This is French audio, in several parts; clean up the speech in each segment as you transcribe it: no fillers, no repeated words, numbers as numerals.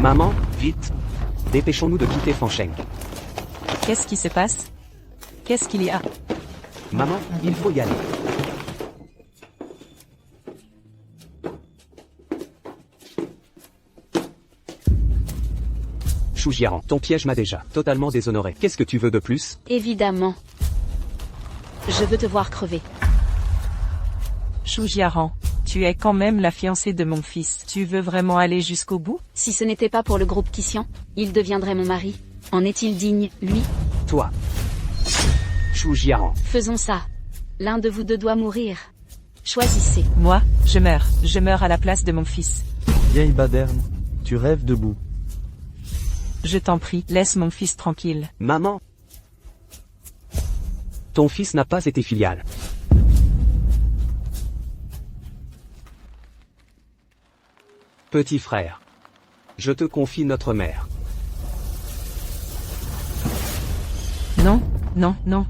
Maman, vite. Dépêchons-nous de quitter Fancheng. Qu'est-ce qui se passe? Qu'est-ce qu'il y a? Maman, il faut y aller. Shu Jiaran, ton piège m'a déjà totalement déshonoré. Qu'est-ce que tu veux de plus? Évidemment. Je veux te voir crever. Shu Jiaran, tu es quand même la fiancée de mon fils. Tu veux vraiment aller jusqu'au bout? Si ce n'était pas pour le groupe Qixian, il deviendrait mon mari. En est-il digne, lui? Toi. Shu Jiaran. Faisons ça. L'un de vous deux doit mourir. Choisissez. Moi, je meurs à la place de mon fils. Vieille baderne, tu rêves debout. Je t'en prie, laisse mon fils tranquille. Maman. Ton fils n'a pas été filial. Petit frère. Je te confie notre mère. Non, non, non.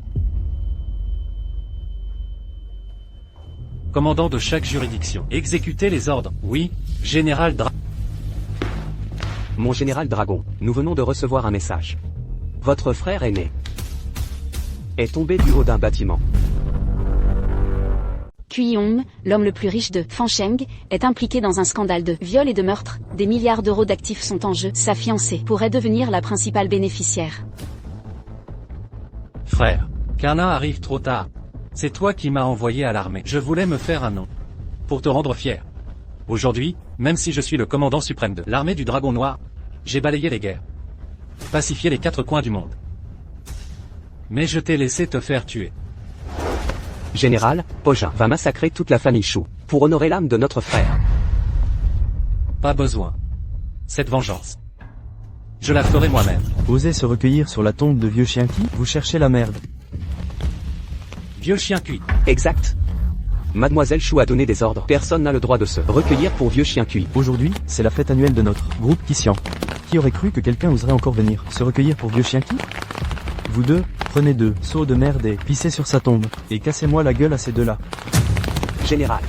Commandant de chaque juridiction. Exécutez les ordres. Oui, Général Mon général Dragon, nous venons de recevoir un message. Votre frère aîné est tombé du haut d'un bâtiment. Qiyong, l'homme le plus riche de Fancheng, est impliqué dans un scandale de viol et de meurtre. Des milliards d'euros d'actifs sont en jeu. Sa fiancée pourrait devenir la principale bénéficiaire. Frère, Kana arrive trop tard. C'est toi qui m'as envoyé à l'armée. Je voulais me faire un nom. Pour te rendre fier. Aujourd'hui, même si je suis le commandant suprême de l'armée du Dragon Noir, j'ai balayé les guerres. Pacifié les 4 coins du monde. Mais je t'ai laissé te faire tuer. Général, Pojin va massacrer toute la famille Shu, pour honorer l'âme de notre frère. Pas besoin. Cette vengeance, je la ferai moi-même. Osez se recueillir sur la tombe de vieux chien qui? Vous cherchez la merde. Vieux chien cuit. Exact. Mademoiselle Shu a donné des ordres. Personne n'a le droit de se recueillir pour vieux chien cuit. Aujourd'hui, c'est la fête annuelle de notre groupe Qixian. Qui aurait cru que quelqu'un oserait encore venir se recueillir pour vieux chien qui? Vous deux, prenez 2 seaux de merde et pissez sur sa tombe. Et cassez-moi la gueule à ces deux-là. Général.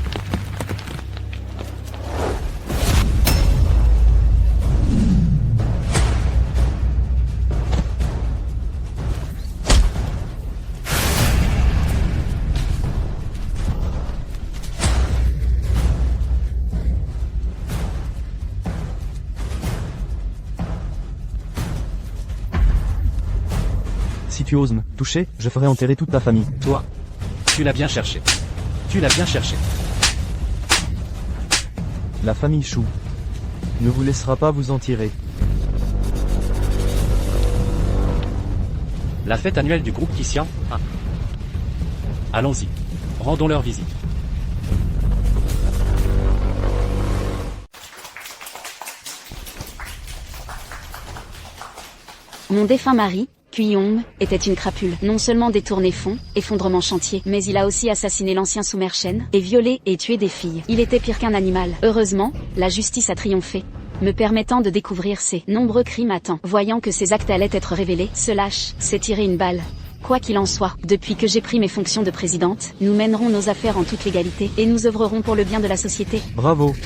Si tu oses me toucher, je ferai enterrer toute ta famille. Toi, tu l'as bien cherché. Tu l'as bien cherché. La famille Shu ne vous laissera pas vous en tirer. La fête annuelle du groupe Qixian. Ah. Allons-y. Rendons leur visite. Mon défunt mari, Qiyong, était une crapule. Non seulement détourné fonds, effondrement chantier, mais il a aussi assassiné l'ancien sous-merchen, et violé et tué des filles. Il était pire qu'un animal. Heureusement, la justice a triomphé, me permettant de découvrir ses nombreux crimes à temps. Voyant que ses actes allaient être révélés, ce lâche s'est tiré une balle. Quoi qu'il en soit, depuis que j'ai pris mes fonctions de présidente, nous mènerons nos affaires en toute légalité, et nous œuvrerons pour le bien de la société. Bravo.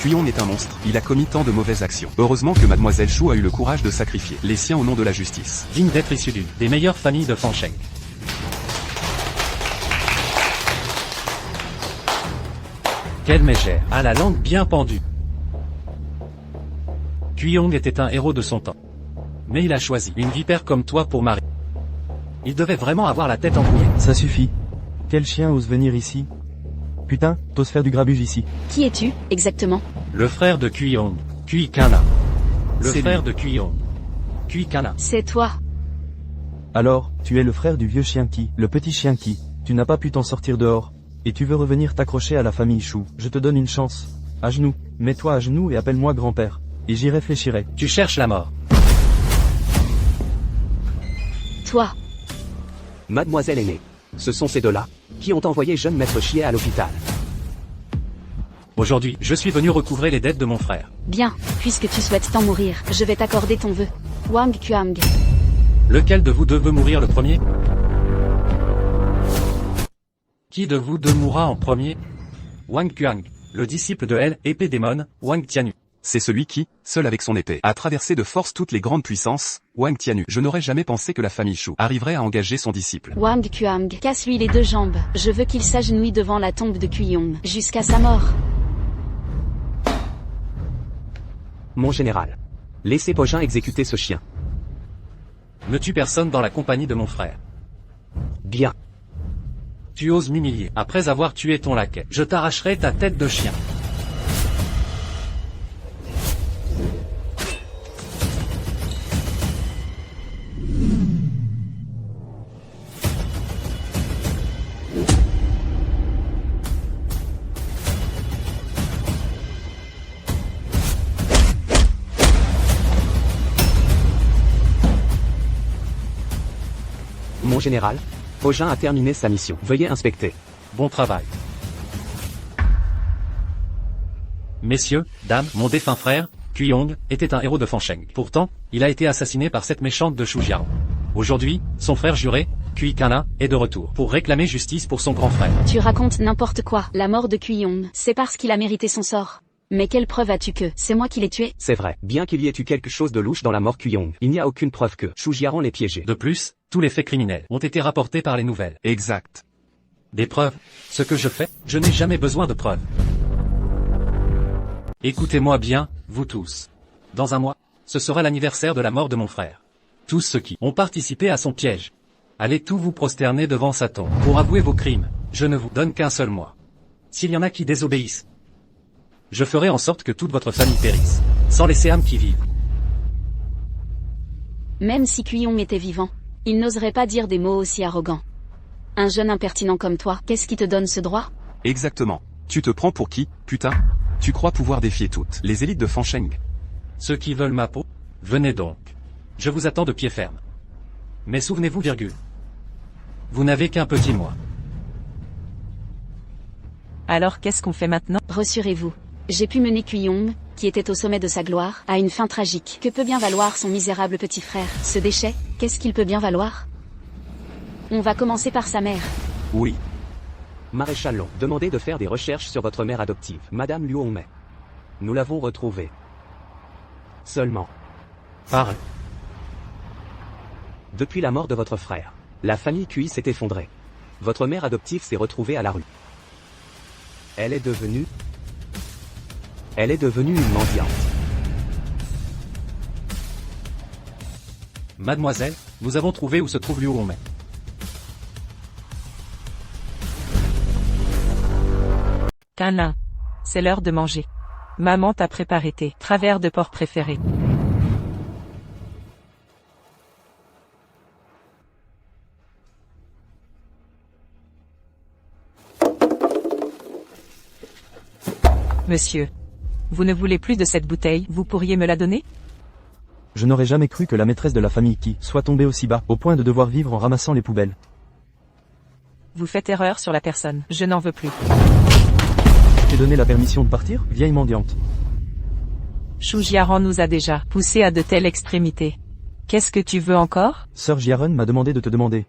Qiyong est un monstre, il a commis tant de mauvaises actions. Heureusement que Mademoiselle Shu a eu le courage de sacrifier les siens au nom de la justice. Digne d'être issu d'une des meilleures familles de Fancheng. Quelle mégère, à la langue bien pendue. Qiyong était un héros de son temps. Mais il a choisi une vipère comme toi pour mari. Il devait vraiment avoir la tête embrouillée. Ça suffit. Quel chien ose venir ici? Putain, t'oses faire du grabuge ici. Qui es-tu, exactement? Le frère de Qiyong, Kui Kana. Le C'est frère lui. de Qiyong, Kui Kana. C'est toi. Alors, tu es le frère du vieux chien qui, le petit chien qui, tu n'as pas pu t'en sortir dehors. Et tu veux revenir t'accrocher à la famille Shu. Je te donne une chance. À genoux, mets-toi à genoux et appelle-moi grand-père. Et j'y réfléchirai. Tu cherches la mort. Toi. Mademoiselle aînée. Ce sont ces deux-là qui ont envoyé jeune maître Chier à l'hôpital. Aujourd'hui, je suis venu recouvrer les dettes de mon frère. Bien, puisque tu souhaites tant mourir, je vais t'accorder ton vœu. Wang Kuang. Lequel de vous deux veut mourir le premier? Qui de vous deux mourra en premier? Wang Kuang, le disciple de L, épée démon, Wang Tianyu. C'est celui qui, seul avec son épée, a traversé de force toutes les grandes puissances, Wang Tianyu. Je n'aurais jamais pensé que la famille Shu arriverait à engager son disciple. Wang Kuang, casse-lui les 2 jambes. Je veux qu'il s'agenouille devant la tombe de Kuyong, jusqu'à sa mort. Mon général. Laissez Pojin exécuter ce chien. Ne tue personne dans la compagnie de mon frère. Bien. Tu oses m'humilier. Après avoir tué ton laquais, je t'arracherai ta tête de chien. Mon général, Pojin a terminé sa mission. Veuillez inspecter. Bon travail. Messieurs, dames, mon défunt frère, Kuyong, était un héros de Fansheng. Pourtant, il a été assassiné par cette méchante de Shu Jiao. Aujourd'hui, son frère juré, Kui Kana, est de retour pour réclamer justice pour son grand frère. Tu racontes n'importe quoi. La mort de Kuyong, c'est parce qu'il a mérité son sort. Mais quelle preuve as-tu que c'est moi qui l'ai tué? C'est vrai. Bien qu'il y ait eu quelque chose de louche dans la mort Kuyong, il n'y a aucune preuve que Shu Jiaran l'ait piégé. De plus, tous les faits criminels ont été rapportés par les nouvelles. Exact. Des preuves. Ce que je fais, je n'ai jamais besoin de preuves. Écoutez-moi bien, vous tous. Dans un mois, ce sera l'anniversaire de la mort de mon frère. Tous ceux qui ont participé à son piège, allez tous vous prosterner devant sa tombe. Pour avouer vos crimes, je ne vous donne qu'un seul mois. S'il y en a qui désobéissent, je ferai en sorte que toute votre famille périsse, sans laisser âme qui vive. Même si Kuyong était vivant, il n'oserait pas dire des mots aussi arrogants. Un jeune impertinent comme toi, qu'est-ce qui te donne ce droit? Exactement. Tu te prends pour qui, putain? Tu crois pouvoir défier toutes les élites de Fansheng? Ceux qui veulent ma peau, venez donc. Je vous attends de pied ferme. Mais souvenez-vous, virgule. Vous n'avez qu'un petit mois. Alors qu'est-ce qu'on fait maintenant? Rassurez-vous. J'ai pu mener Kuyong, qui était au sommet de sa gloire, à une fin tragique. Que peut bien valoir son misérable petit frère? Ce déchet, qu'est-ce qu'il peut bien valoir? On va commencer par sa mère. Oui. Maréchal Long, demandez de faire des recherches sur votre mère adoptive, Madame Liu Hongmei. Nous l'avons retrouvée. Seulement. Par Depuis la mort de votre frère, la famille Kui s'est effondrée. Votre mère adoptive s'est retrouvée à la rue. Elle est devenue une mendiante. Mademoiselle, nous avons trouvé où se trouve Liu Hongmei. Kana. C'est l'heure de manger. Maman t'a préparé tes travers de porc préférés. Monsieur. Vous ne voulez plus de cette bouteille, vous pourriez me la donner? Je n'aurais jamais cru que la maîtresse de la famille Qi soit tombée aussi bas, au point de devoir vivre en ramassant les poubelles. Vous faites erreur sur la personne, je n'en veux plus. T'ai donné la permission de partir, vieille mendiante. Shu Jiaran nous a déjà poussés à de telles extrémités. Qu'est-ce que tu veux encore? Sœur Jiaren m'a demandé de te demander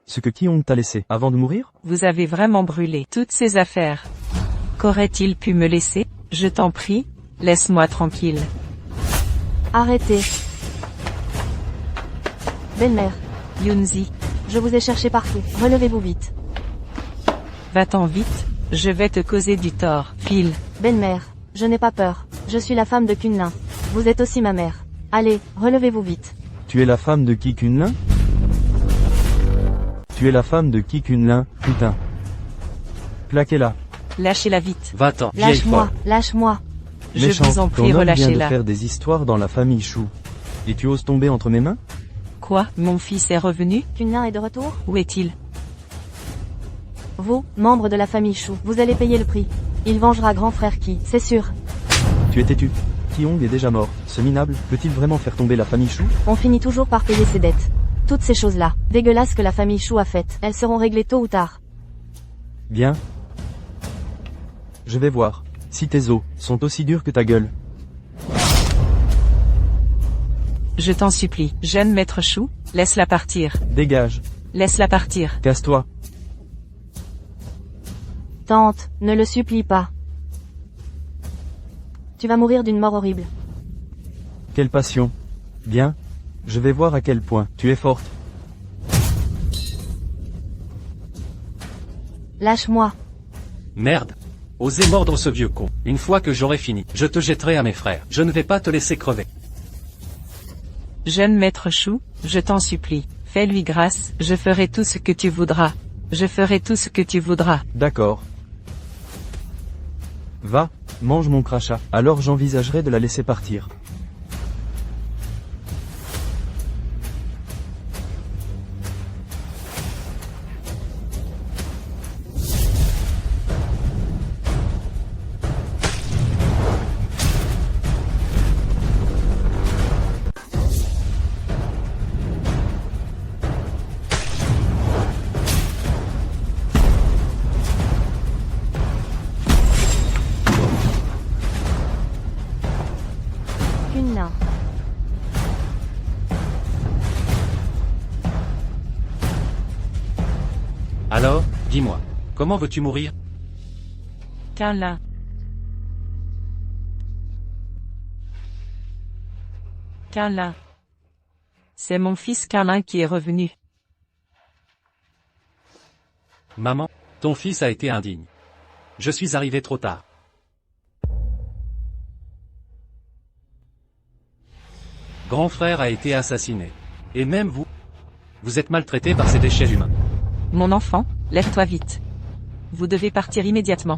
ce que Kuyong t'a laissé avant de mourir? Vous avez vraiment brûlé toutes ces affaires. Qu'aurait-il pu me laisser? Je t'en prie, laisse-moi tranquille. Arrêtez. Belle-mère, Yunzi, je vous ai cherché partout. Relevez-vous vite. va-t'en vite, je vais te causer du tort, file. Belle-mère, je n'ai pas peur. Je suis la femme de Kunlin. Vous êtes aussi ma mère. Allez, relevez-vous vite. Tu es la femme de Qi Kunlin? Tu es la femme de Qi Kunlin, putain. Plaquez-la. Lâchez-la vite. Va-t'en, vieille Lâche-moi, folle. lâche-moi. Je Méchant, vous en ton prie, homme vient de relâchez-la. faire des histoires dans la famille Shu. Et tu oses tomber entre mes mains? Quoi? Mon fils est revenu? Kunlin est de retour? Où est-il? Vous, membre de la famille Shu, vous allez payer le prix. Il vengera grand frère Qi, c'est sûr. Tu es têtu. Kuyong est déjà mort. Ce minable peut-il vraiment faire tomber la famille Shu? On finit toujours par payer ses dettes. Toutes ces choses-là, dégueulasses que la famille Shu a faites, elles seront réglées tôt ou tard. Bien. Je vais voir si tes os sont aussi durs que ta gueule. Je t'en supplie, jeune maître Shu, laisse-la partir. Dégage. Laisse-la partir. Casse-toi. Tante, ne le supplie pas. Tu vas mourir d'une mort horrible. Quelle passion. Bien. Je vais voir à quel point tu es forte. Lâche-moi. Merde. Osez mordre ce vieux con. Une fois que j'aurai fini, je te jetterai à mes frères. Je ne vais pas te laisser crever. Jeune maître Chou, je t'en supplie, fais-lui grâce, je ferai tout ce que tu voudras. Je ferai tout ce que tu voudras. D'accord. Va, mange mon crachat. Alors j'envisagerai de la laisser partir. Kunlun. Alors, dis-moi, comment veux-tu mourir? Kunlun. Kunlun. C'est mon fils Kunlun qui est revenu. Maman, ton fils a été indigne. Je suis arrivé trop tard. Grand frère a été assassiné. Et même vous. Vous êtes maltraité par ces déchets humains. Mon enfant, lève-toi vite. Vous devez partir immédiatement.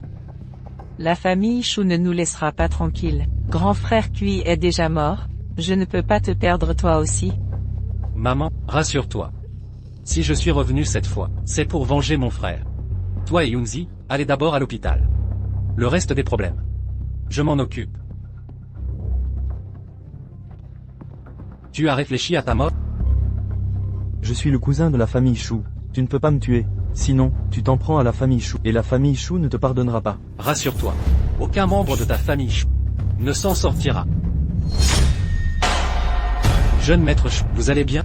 La famille Chou ne nous laissera pas tranquilles. Grand frère Cui est déjà mort, je ne peux pas te perdre toi aussi. Maman, rassure-toi. Si je suis revenu cette fois, c'est pour venger mon frère. Toi et Yunzi, allez d'abord à l'hôpital. Le reste des problèmes, je m'en occupe. Tu as réfléchi à ta mort? Je suis le cousin de la famille Chou. Tu ne peux pas me tuer. Sinon, tu t'en prends à la famille Chou. Et la famille Chou ne te pardonnera pas. Rassure-toi. Aucun membre de ta famille Chou ne s'en sortira. Jeune maître Chou, vous allez bien?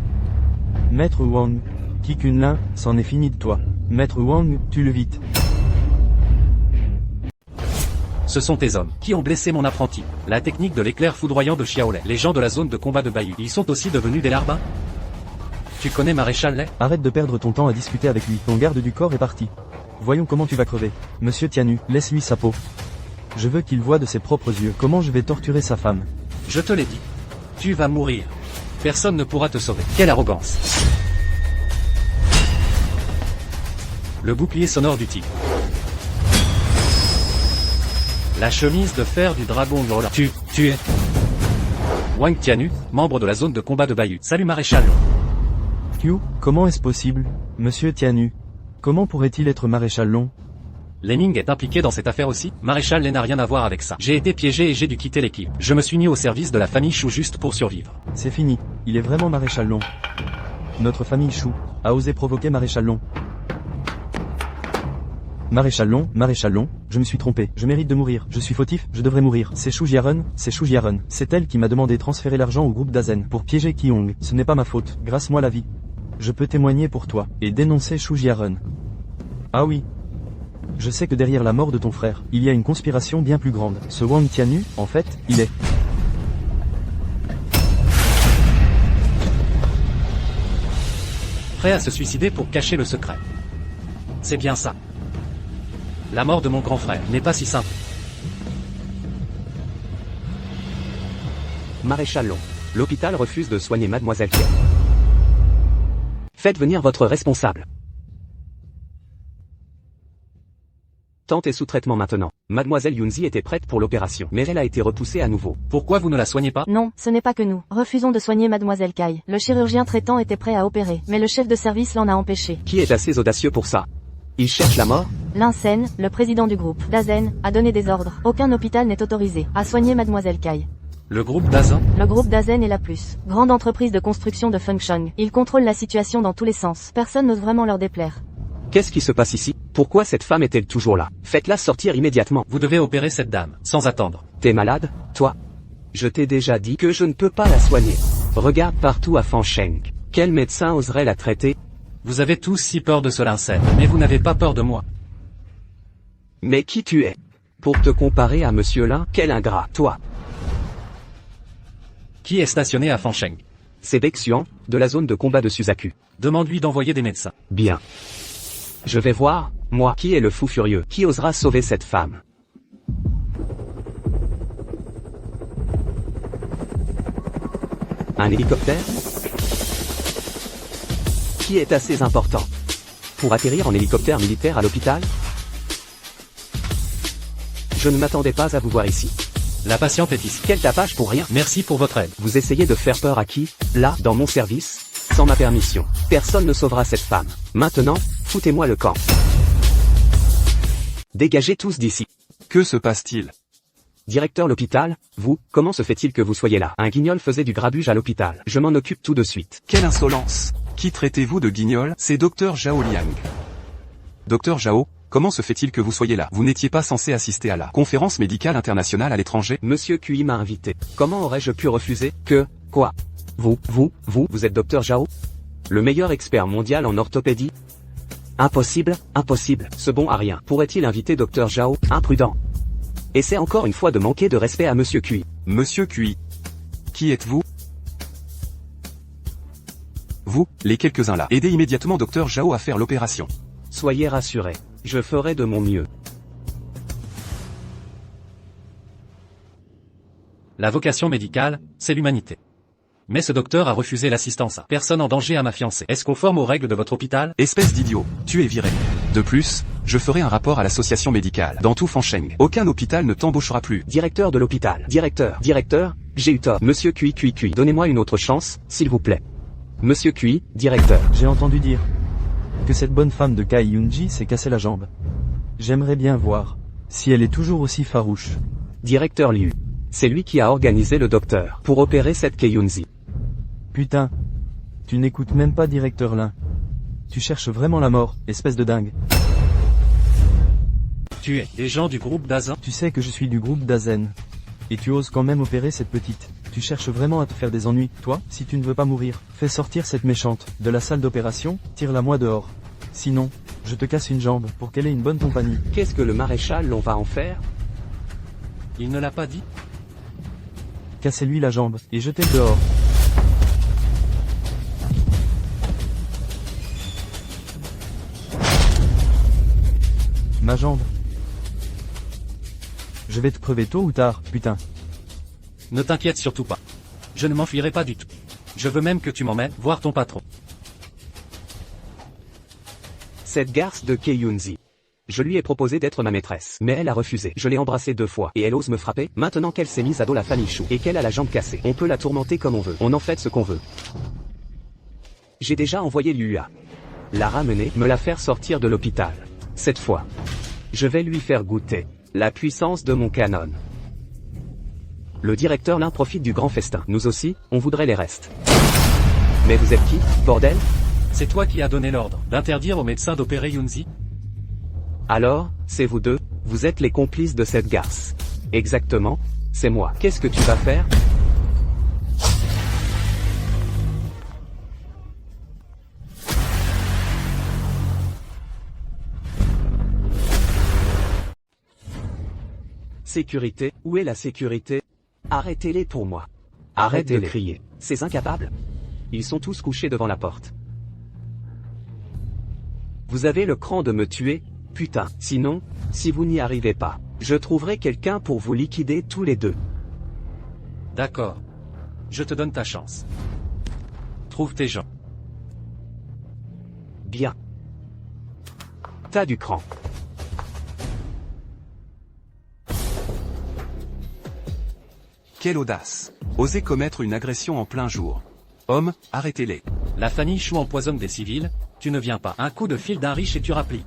Maître Wang. Qui Kunlun, c'en est fini de toi. Maître Wang, tue-le vite. Ce sont tes hommes qui ont blessé mon apprenti. La technique de l'éclair foudroyant de Xiaolei. Les gens de la zone de combat de Bayou. Ils sont aussi devenus des larbins? Tu connais Maréchal Lei? Arrête de perdre ton temps à discuter avec lui. Ton garde du corps est parti. Voyons comment tu vas crever. Monsieur Tianu, laisse-lui sa peau. Je veux qu'il voie de ses propres yeux comment je vais torturer sa femme. Je te l'ai dit. Tu vas mourir. Personne ne pourra te sauver. Quelle arrogance. Le bouclier sonore du tigre. La chemise de fer du dragon Lola. Tu es Wang Tianu, membre de la zone de combat de Bayou. Salut Maréchal. Q, comment est-ce possible, Monsieur Tianu? Comment pourrait-il être Maréchal Long? Leming est impliqué dans cette affaire aussi? Maréchal Lei n'a rien à voir avec ça. J'ai été piégé et j'ai dû quitter l'équipe. Je me suis mis au service de la famille Chou juste pour survivre. C'est fini, il est vraiment Maréchal Long. Notre famille Chou a osé provoquer Maréchal Long. Maréchal Long, je me suis trompé, je mérite de mourir, je suis fautif, je devrais mourir. C'est Shu Jiaren, c'est elle qui m'a demandé de transférer l'argent au groupe d'Azen pour piéger Qiyong. Ce n'est pas ma faute, grâce-moi la vie. Je peux témoigner pour toi, et dénoncer Shu Jiaren. Ah oui. Je sais que derrière la mort de ton frère, il y a une conspiration bien plus grande. Ce Wang Tianu, en fait, il est... Prêt à se suicider pour cacher le secret. C'est bien ça. La mort de mon grand frère n'est pas si simple. Maréchal Long. L'hôpital refuse de soigner Mademoiselle Pierre. Faites venir votre responsable. Tante est sous traitement maintenant. Mademoiselle Yunzi était prête pour l'opération, mais elle a été repoussée à nouveau. Pourquoi vous ne la soignez pas? Non, ce n'est pas que nous. Refusons de soigner Mademoiselle Kai. Le chirurgien traitant était prêt à opérer, mais le chef de service l'en a empêché. Qui est assez audacieux pour ça? Il cherche la mort? Linsen, le président du groupe d'Azen, a donné des ordres. Aucun hôpital n'est autorisé à soigner Mademoiselle Kai. Le groupe d'Azen? Le groupe d'Azen est la plus grande entreprise de construction de Fengsheng. Ils contrôlent la situation dans tous les sens. Personne n'ose vraiment leur déplaire. Qu'est-ce qui se passe ici? Pourquoi cette femme est-elle toujours là? Faites-la sortir immédiatement. Vous devez opérer cette dame, sans attendre. T'es malade, toi? Je t'ai déjà dit que je ne peux pas la soigner. Regarde partout à Fengsheng. Quel médecin oserait la traiter? Vous avez tous si peur de ce Linsen, mais vous n'avez pas peur de moi. Mais qui tu es? Pour te comparer à Monsieur Lin, quel ingrat, toi. Qui est stationné à Fancheng? C'est Bexuan, de la zone de combat de Suzaku. Demande-lui d'envoyer des médecins. Bien. Je vais voir, moi, qui est le fou furieux, qui osera sauver cette femme. Un hélicoptère? Qui est assez important pour atterrir en hélicoptère militaire à l'hôpital? Je ne m'attendais pas à vous voir ici. La patiente est ici. Quel tapage pour rien. Merci pour votre aide. Vous essayez de faire peur à qui? Là, dans mon service? Sans ma permission. Personne ne sauvera cette femme. Maintenant, foutez-moi le camp. Dégagez tous d'ici. Que se passe-t-il? Directeur l'hôpital, vous, comment se fait-il que vous soyez là? Un guignol faisait du grabuge à l'hôpital. Je m'en occupe tout de suite. Quelle insolence! Qui traitez-vous de guignol? C'est Dr Zhao Liang. Dr Zhao, comment se fait-il que vous soyez là? Vous n'étiez pas censé assister à la conférence médicale internationale à l'étranger? Monsieur Cui m'a invité. Comment aurais-je pu refuser? Quoi? Vous êtes Dr Zhao? Le meilleur expert mondial en orthopédie? Impossible. Ce bon à rien. Pourrait-il inviter Dr Zhao? Imprudent. Essaie encore une fois de manquer de respect à Monsieur Cui. Monsieur Cui. Qui êtes-vous? Vous, les quelques-uns là. Aidez immédiatement Dr Zhao à faire l'opération. Soyez rassurés. Je ferai de mon mieux. La vocation médicale, c'est l'humanité. Mais ce docteur a refusé l'assistance à personne en danger à ma fiancée. Est-ce conforme aux règles de votre hôpital? Espèce d'idiot, tu es viré. De plus, je ferai un rapport à l'association médicale. Dans tout Fancheng, aucun hôpital ne t'embauchera plus. Directeur de l'hôpital. Directeur, j'ai eu tort. Monsieur Cui. Donnez-moi une autre chance, s'il vous plaît. Monsieur Cui, directeur. J'ai entendu dire que cette bonne femme de Kai Yunji s'est cassé la jambe. J'aimerais bien voir si elle est toujours aussi farouche. Directeur Liu. C'est lui qui a organisé le docteur pour opérer cette Keiyunzi. Putain. Tu n'écoutes même pas directeur Lin. Tu cherches vraiment la mort, espèce de dingue. Tu es des gens du groupe d'Azin? Tu sais que je suis du groupe d'Azen. Et tu oses quand même opérer cette petite. Tu cherches vraiment à te faire des ennuis, toi? Si tu ne veux pas mourir, fais sortir cette méchante de la salle d'opération, tire-la moi dehors. Sinon, je te casse une jambe pour qu'elle ait une bonne compagnie. Qu'est-ce que le maréchal l'on va en faire? Il ne l'a pas dit? Cassez-lui la jambe, et jetez-le dehors. Ma jambe. Je vais te crever tôt ou tard, putain. Ne t'inquiète surtout pas. Je ne m'enfuirai pas du tout. Je veux même que tu m'emmènes voir ton patron. Cette garce de Keiyunzi. Je lui ai proposé d'être ma maîtresse, mais elle a refusé. Je l'ai embrassée 2 fois, et elle ose me frapper. Maintenant qu'elle s'est mise à dos la famille Chou, et qu'elle a la jambe cassée, on peut la tourmenter comme on veut. On en fait ce qu'on veut. J'ai déjà envoyé Lua. La ramener, me la faire sortir de l'hôpital. Cette fois, je vais lui faire goûter la puissance de mon canon. Le directeur Lin profite du grand festin. Nous aussi, on voudrait les restes. Mais vous êtes qui, bordel? C'est toi qui as donné l'ordre d'interdire aux médecins d'opérer Yunzi? Alors, c'est vous deux, vous êtes les complices de cette garce. Exactement, c'est moi. Qu'est-ce que tu vas faire? Sécurité, où est la sécurité? Arrêtez-les pour moi. Arrêtez de crier. Ces incapables. Ils sont tous couchés devant la porte. Vous avez le cran de me tuer? Putain. Sinon, si vous n'y arrivez pas, je trouverai quelqu'un pour vous liquider tous les deux. D'accord. Je te donne ta chance. Trouve tes gens. Bien. T'as du cran. Quelle audace! Oser commettre une agression en plein jour. Hommes, arrêtez-les. La famille Chou empoisonne des civils, tu ne viens pas. Un coup de fil d'un riche et tu rappliques.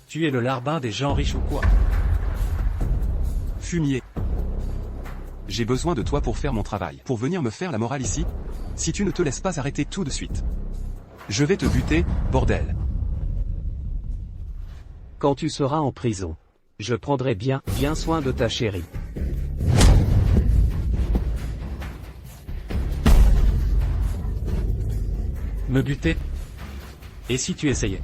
Tu es le larbin des gens riches ou quoi? Fumier. J'ai besoin de toi pour faire mon travail. Pour venir me faire la morale ici? Si tu ne te laisses pas arrêter tout de suite. Je vais te buter, bordel. Quand tu seras en prison, je prendrai bien soin de ta chérie. Me buter? Et si tu essayais?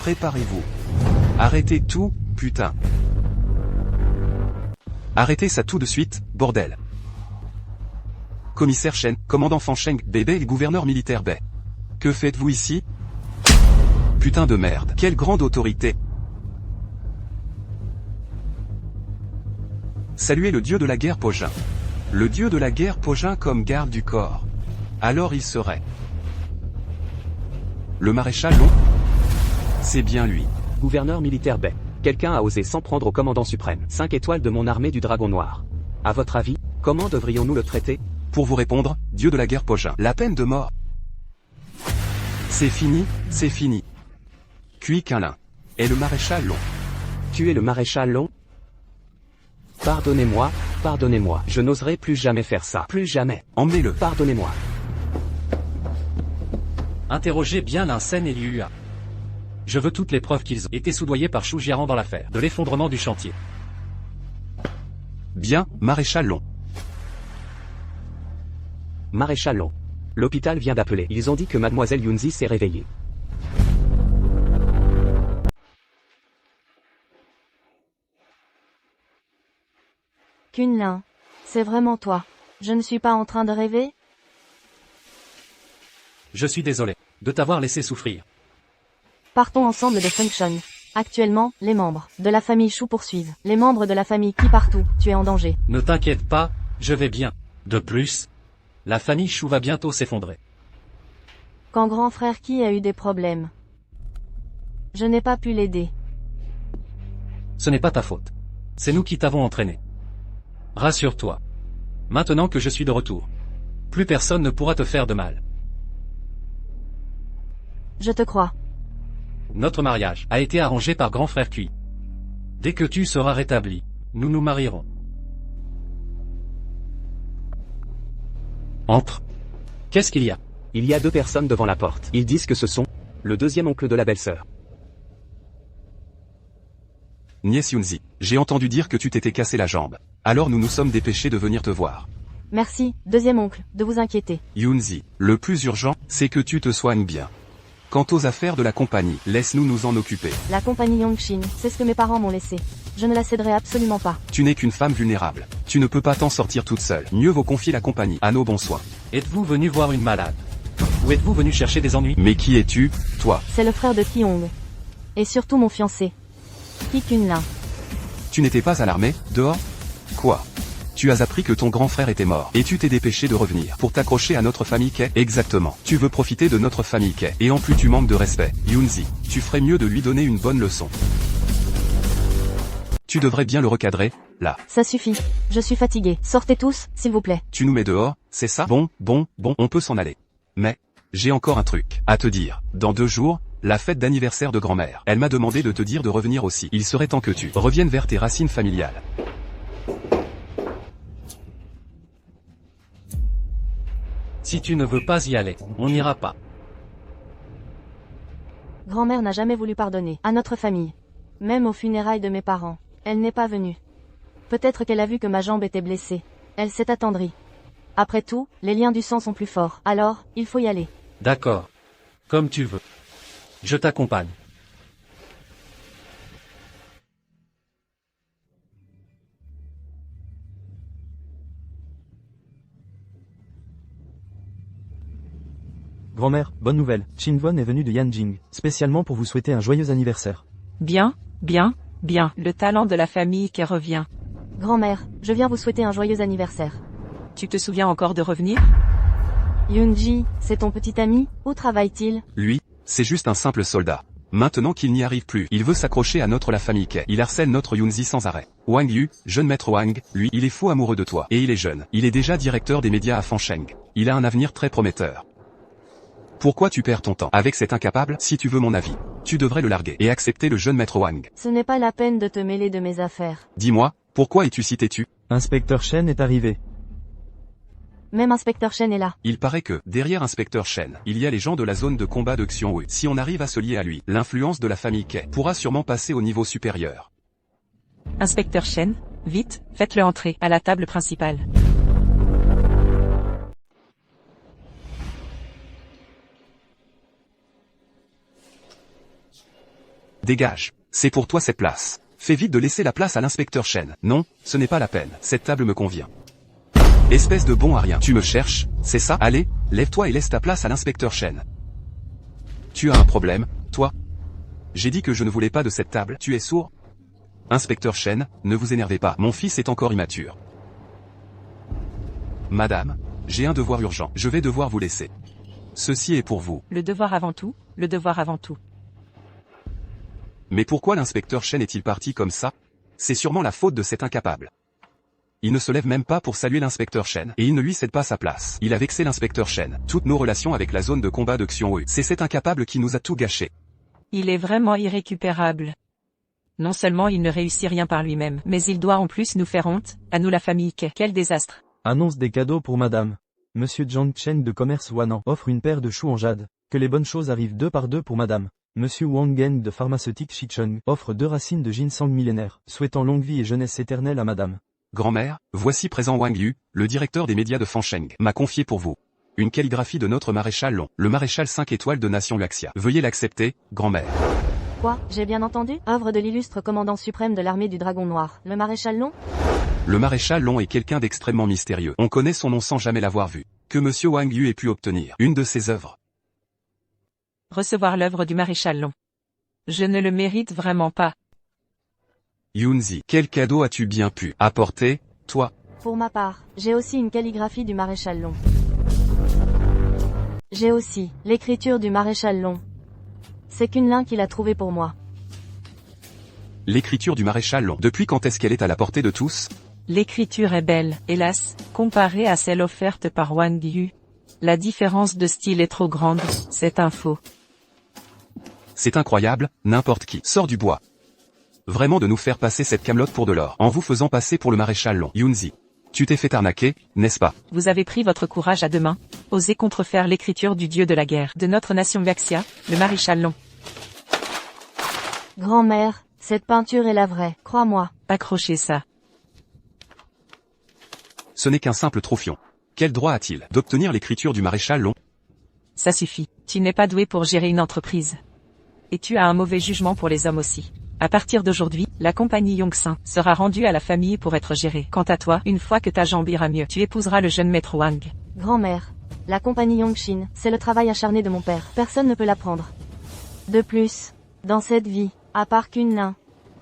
Préparez-vous. Arrêtez tout, putain. Arrêtez ça tout de suite, bordel. Commissaire Shen, commandant Fan Sheng, bébé et gouverneur militaire Bai. Que faites-vous ici? Putain de merde, quelle grande autorité. Saluez le dieu de la guerre Pogin. Le dieu de la guerre Pogin comme garde du corps. Alors il serait... Le maréchal Long? C'est bien lui. Gouverneur militaire Bai. Quelqu'un a osé s'en prendre au commandant suprême. 5 étoiles de mon armée du Dragon Noir. À votre avis, comment devrions-nous le traiter? Pour vous répondre, dieu de la guerre Pogin. La peine de mort. C'est fini, c'est fini. Cui Quinlin. Et le maréchal Long. Tuer le maréchal Long? Pardonnez-moi, pardonnez-moi. Je n'oserai plus jamais faire ça. Plus jamais. Emmenez-le. Pardonnez-moi. Interrogez bien Linsen et Liu. Je veux toutes les preuves qu'ils ont été soudoyés par Shu Jiaran dans l'affaire de l'effondrement du chantier. Bien, maréchal Long. Maréchal Long. L'hôpital vient d'appeler. Ils ont dit que mademoiselle Yunzi s'est réveillée. Kunlin. C'est vraiment toi. Je ne suis pas en train de rêver? Je suis désolé de t'avoir laissé souffrir. Partons ensemble de Fengsheng. Actuellement, les membres de la famille Shu poursuivent les membres de la famille Qi partout. Tu es en danger. Ne t'inquiète pas, je vais bien. De plus, la famille Shu va bientôt s'effondrer. Quand grand frère Qi a eu des problèmes, je n'ai pas pu l'aider. Ce n'est pas ta faute. C'est nous qui t'avons entraîné. Rassure-toi. Maintenant que je suis de retour, plus personne ne pourra te faire de mal. Je te crois. Notre mariage a été arrangé par grand frère Qi. Dès que tu seras rétabli, nous nous marierons. Entre. Qu'est-ce qu'il y a? Il y a 2 personnes devant la porte. Ils disent que ce sont le deuxième oncle de la belle-sœur. Nièce Yunzi, j'ai entendu dire que tu t'étais cassé la jambe. Alors nous nous sommes dépêchés de venir te voir. Merci, deuxième oncle, de vous inquiéter. Yunzi, le plus urgent, c'est que tu te soignes bien. Quant aux affaires de la compagnie, laisse-nous nous en occuper. La compagnie Yongshin, c'est ce que mes parents m'ont laissé. Je ne la céderai absolument pas. Tu n'es qu'une femme vulnérable. Tu ne peux pas t'en sortir toute seule. Mieux vaut confier la compagnie à nos bons soins. Êtes-vous venu voir une malade? Ou êtes-vous venu chercher des ennuis? Mais qui es-tu, toi? C'est le frère de Qi-Hong. Et surtout mon fiancé. Qi Kunlin. Tu n'étais pas à l'armée, dehors? Quoi? Tu as appris que ton grand frère était mort, et tu t'es dépêché de revenir pour t'accrocher à notre famille Kei. Exactement. Tu veux profiter de notre famille Kei, et en plus tu manques de respect. Yunzi, tu ferais mieux de lui donner une bonne leçon. Tu devrais bien le recadrer, là. Ça suffit. Je suis fatigué. Sortez tous, s'il vous plaît. Tu nous mets dehors, c'est ça? Bon, on peut s'en aller. Mais, j'ai encore un truc à te dire. Dans 2 jours, la fête d'anniversaire de grand-mère. Elle m'a demandé de te dire de revenir aussi. Il serait temps que tu reviennes vers tes racines familiales. Si tu ne veux pas y aller, on n'ira pas. Grand-mère n'a jamais voulu pardonner à notre famille. Même aux funérailles de mes parents. Elle n'est pas venue. Peut-être qu'elle a vu que ma jambe était blessée. Elle s'est attendrie. Après tout, les liens du sang sont plus forts. Alors, il faut y aller. D'accord. Comme tu veux. Je t'accompagne. Grand-mère, bonne nouvelle. Shinwon est venu de Yanjing, spécialement pour vous souhaiter un joyeux anniversaire. Bien, bien, bien. Le talent de la famille qui revient. Grand-mère, je viens vous souhaiter un joyeux anniversaire. Tu te souviens encore de revenir? Yoonji, c'est ton petit ami? Où travaille-t-il? Lui, c'est juste un simple soldat. Maintenant qu'il n'y arrive plus, il veut s'accrocher à la famille Kei. Il harcèle notre Yunzi sans arrêt. Wang Yu, jeune maître Wang, lui, il est fou amoureux de toi. Et il est jeune. Il est déjà directeur des médias à Fan Sheng. Il a un avenir très prometteur. Pourquoi tu perds ton temps avec cet incapable? Si tu veux mon avis, tu devrais le larguer et accepter le jeune maître Wang. Ce n'est pas la peine de te mêler de mes affaires. Dis-moi, pourquoi es-tu si têtu? Inspecteur Shen est arrivé. Même Inspecteur Shen est là. Il paraît que, derrière Inspecteur Shen, il y a les gens de la zone de combat de Xiongwu. Si on arrive à se lier à lui, l'influence de la famille Kei pourra sûrement passer au niveau supérieur. Inspecteur Shen, vite, faites-le entrer à la table principale. Dégage. C'est pour toi cette place. Fais vite de laisser la place à l'inspecteur Shen. Non, ce n'est pas la peine. Cette table me convient. Espèce de bon à rien. Tu me cherches, c'est ça? Allez, lève-toi et laisse ta place à l'inspecteur Shen. Tu as un problème, toi? J'ai dit que je ne voulais pas de cette table. Tu es sourd? Inspecteur Shen, ne vous énervez pas. Mon fils est encore immature. Madame, j'ai un devoir urgent. Je vais devoir vous laisser. Ceci est pour vous. Le devoir avant tout, le devoir avant tout. Mais pourquoi l'inspecteur Shen est-il parti comme ça? C'est sûrement la faute de cet incapable. Il ne se lève même pas pour saluer l'inspecteur Shen, et il ne lui cède pas sa place. Il a vexé l'inspecteur Shen. Toutes nos relations avec la zone de combat de Xionghu. C'est cet incapable qui nous a tout gâché. Il est vraiment irrécupérable. Non seulement il ne réussit rien par lui-même, mais il doit en plus nous faire honte, à nous la famille Ke. Quel désastre. Annonce des cadeaux pour madame. Monsieur Zhang Chen de commerce Wanan offre une paire de choux en jade. Que les bonnes choses arrivent 2 par 2 pour madame. Monsieur Wang Gen de pharmaceutique Shicheng offre 2 racines de ginseng millénaire, souhaitant longue vie et jeunesse éternelle à madame. Grand-mère, voici présent Wang Yu, le directeur des médias de Fansheng, m'a confié pour vous. Une calligraphie de notre maréchal Long, le maréchal 5 étoiles de Nation Luxia. Veuillez l'accepter, grand-mère. Quoi? J'ai bien entendu? Œuvre de l'illustre commandant suprême de l'armée du Dragon Noir, le maréchal Long? Le maréchal Long est quelqu'un d'extrêmement mystérieux. On connaît son nom sans jamais l'avoir vu. Que monsieur Wang Yu ait pu obtenir une de ses œuvres. Recevoir l'œuvre du maréchal Long. Je ne le mérite vraiment pas. Yunzi, quel cadeau as-tu bien pu apporter, toi? Pour ma part, j'ai aussi une calligraphie du maréchal Long. J'ai aussi l'écriture du maréchal Long. C'est Kunlin qui l'a trouvée pour moi. L'écriture du maréchal Long. Depuis quand est-ce qu'elle est à la portée de tous? L'écriture est belle, hélas, comparée à celle offerte par Wang Yu. La différence de style est trop grande, c'est un faux. C'est incroyable, n'importe qui sort du bois. Vraiment de nous faire passer cette camelote pour de l'or, en vous faisant passer pour le maréchal Long. Yunzi, tu t'es fait arnaquer, n'est-ce pas? Vous avez pris votre courage à deux mains, osez contrefaire l'écriture du dieu de la guerre, de notre nation Luxia, le maréchal Long. Grand-mère, cette peinture est la vraie, crois-moi. Accrochez ça. Ce n'est qu'un simple trophion. Quel droit a-t-il d'obtenir l'écriture du maréchal Long? Ça suffit, tu n'es pas doué pour gérer une entreprise. Et tu as un mauvais jugement pour les hommes aussi. À partir d'aujourd'hui, la compagnie Yongxin sera rendue à la famille pour être gérée. Quant à toi, une fois que ta jambe ira mieux, tu épouseras le jeune maître Wang. Grand-mère, la compagnie Yongxin, c'est le travail acharné de mon père. Personne ne peut l'apprendre. De plus, dans cette vie, à part Kunlin,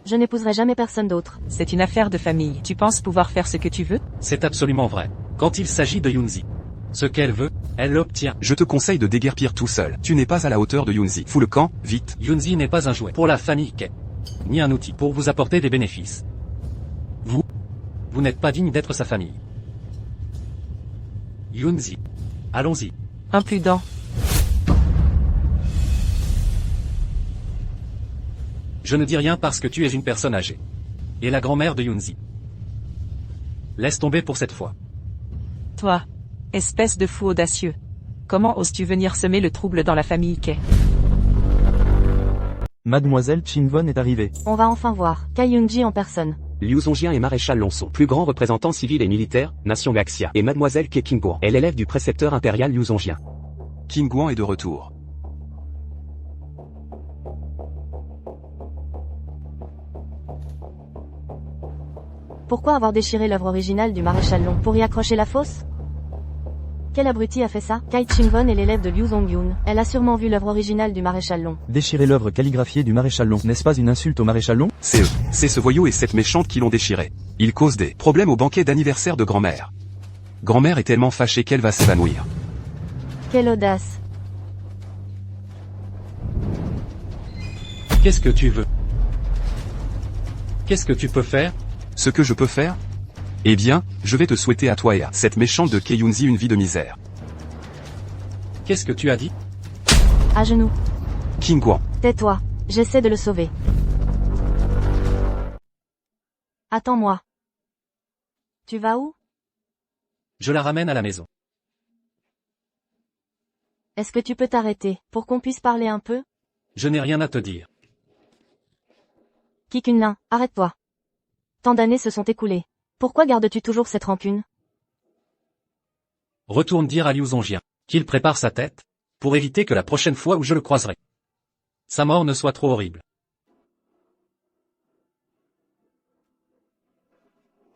je n'épouserai jamais personne d'autre. C'est une affaire de famille. Tu penses pouvoir faire ce que tu veux? C'est absolument vrai. Quand il s'agit de Yunzi. Ce qu'elle veut, elle l'obtient. Je te conseille de déguerpir tout seul. Tu n'es pas à la hauteur de Yunzi. Fous le camp, vite. Yunzi n'est pas un jouet pour la famille Ke, ni un outil pour vous apporter des bénéfices. Vous n'êtes pas digne d'être sa famille. Yunzi. Allons-y. Impudent. Je ne dis rien parce que tu es une personne âgée. Et la grand-mère de Yunzi. Laisse tomber pour cette fois. Toi, espèce de fou audacieux. Comment oses-tu venir semer le trouble dans la famille Ke? Mademoiselle Chinvon est arrivée. On va enfin voir Kai Young-ji en personne. Liu Zongjien et maréchal Lonson, plus grand représentant civil et militaire, nation Luxia, et mademoiselle Ke Qingguan, est l'élève du précepteur impérial Liu Zongjien. Qingguan est de retour. Pourquoi avoir déchiré l'œuvre originale du maréchal Long? Pour y accrocher la fausse? Quel abruti a fait ça? Kai Qingwon est l'élève de Liu Zongyun. Elle a sûrement vu l'œuvre originale du maréchal Long. Déchirer l'œuvre calligraphiée du maréchal Long, n'est-ce pas une insulte au maréchal Long? C'est eux. C'est ce voyou et cette méchante qui l'ont déchiré. Ils causent des problèmes au banquet d'anniversaire de grand-mère. Grand-mère est tellement fâchée qu'elle va s'évanouir. Quelle audace. Qu'est-ce que tu veux? Qu'est-ce que tu peux faire? Ce que je peux faire? Eh bien, je vais te souhaiter à toi et à cette méchante de Ke Yunzi une vie de misère. Qu'est-ce que tu as dit? À genoux. Qingguan. Tais-toi. J'essaie de le sauver. Attends-moi. Tu vas où? Je la ramène à la maison. Est-ce que tu peux t'arrêter, pour qu'on puisse parler un peu? Je n'ai rien à te dire. Kunlin, arrête-toi. Tant d'années se sont écoulées. Pourquoi gardes-tu toujours cette rancune? Retourne dire à Liu Zongjien qu'il prépare sa tête, pour éviter que la prochaine fois où je le croiserai, sa mort ne soit trop horrible.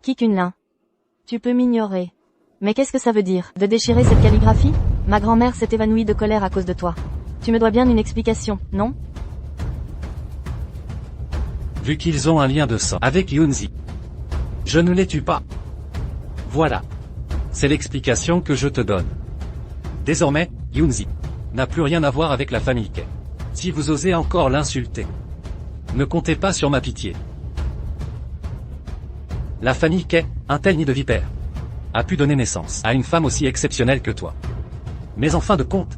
Qui Kunlin? Tu peux m'ignorer. Mais qu'est-ce que ça veut dire, de déchirer cette calligraphie? Ma grand-mère s'est évanouie de colère à cause de toi. Tu me dois bien une explication, non? Vu qu'ils ont un lien de sang avec Yunzi, je ne les tue pas. Voilà. C'est l'explication que je te donne. Désormais, Yunzi n'a plus rien à voir avec la famille Kei. Si vous osez encore l'insulter, ne comptez pas sur ma pitié. La famille Kei, un tel nid de vipères, a pu donner naissance à une femme aussi exceptionnelle que toi. Mais en fin de compte,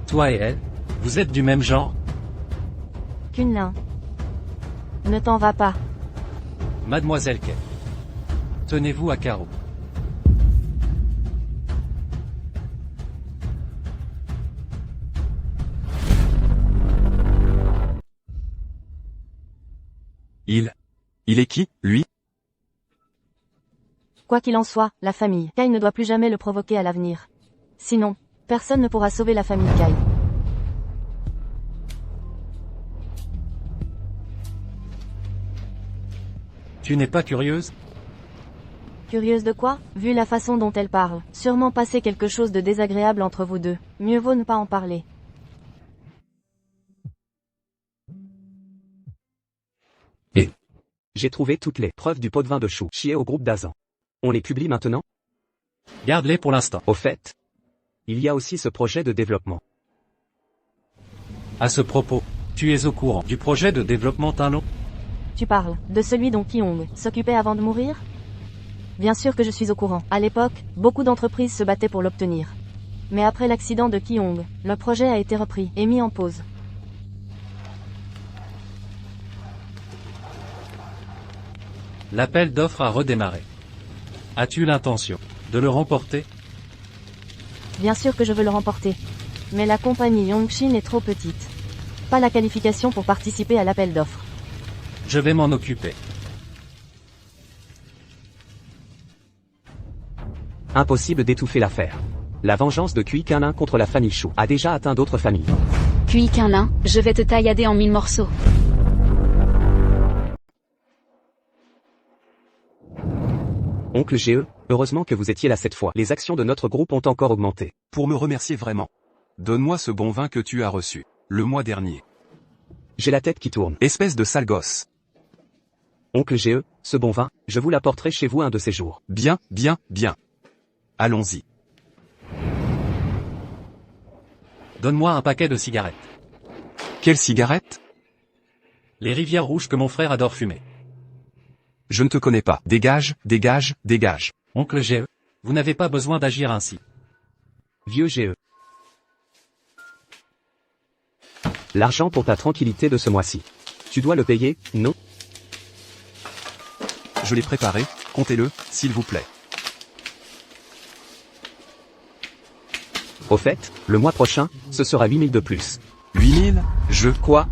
toi et elle, vous êtes du même genre? Kunlin. Ne t'en va pas. Mademoiselle Kei. Tenez-vous à carreau. Il est qui, lui? Quoi qu'il en soit, la famille Kei ne doit plus jamais le provoquer à l'avenir. Sinon, personne ne pourra sauver la famille Kei. Tu n'es pas curieuse? Curieuse de quoi? Vu la façon dont elle parle, sûrement passé quelque chose de désagréable entre vous deux. Mieux vaut ne pas en parler. J'ai trouvé toutes les preuves du pot de vin de chou chié au groupe d'Azan. On les publie maintenant? Garde-les pour l'instant. Au fait, il y a aussi ce projet de développement. À ce propos, tu es au courant du projet de développement Tinlong? Tu parles de celui dont Kyong s'occupait avant de mourir? Bien sûr que je suis au courant. À l'époque, beaucoup d'entreprises se battaient pour l'obtenir. Mais après l'accident de Kyong, le projet a été repris et mis en pause. L'appel d'offres a redémarré. As-tu l'intention de le remporter? Bien sûr que je veux le remporter. Mais la compagnie Yongshin est trop petite. Pas la qualification pour participer à l'appel d'offres. Je vais m'en occuper. Impossible d'étouffer l'affaire. La vengeance de Kui Kunlin contre la famille Chou a déjà atteint d'autres familles. Kui Kunlin, je vais te taillader en 1000 morceaux. Oncle GE, heureusement que vous étiez là cette fois. Les actions de notre groupe ont encore augmenté. Pour me remercier vraiment. Donne-moi ce bon vin que tu as reçu, le mois dernier. J'ai la tête qui tourne. Espèce de sale gosse. Oncle GE, ce bon vin, je vous l'apporterai chez vous un de ces jours. Bien, bien, bien. Allons-y. Donne-moi un paquet de cigarettes. Quelle cigarette? Les rivières rouges que mon frère adore fumer. Je ne te connais pas. Dégage, dégage, dégage. Oncle GE, vous n'avez pas besoin d'agir ainsi. Vieux GE. L'argent pour ta tranquillité de ce mois-ci. Tu dois le payer, non? Je l'ai préparé, comptez-le, s'il vous plaît. Au fait, le mois prochain, ce sera 8000 de plus. 8000, Quoi,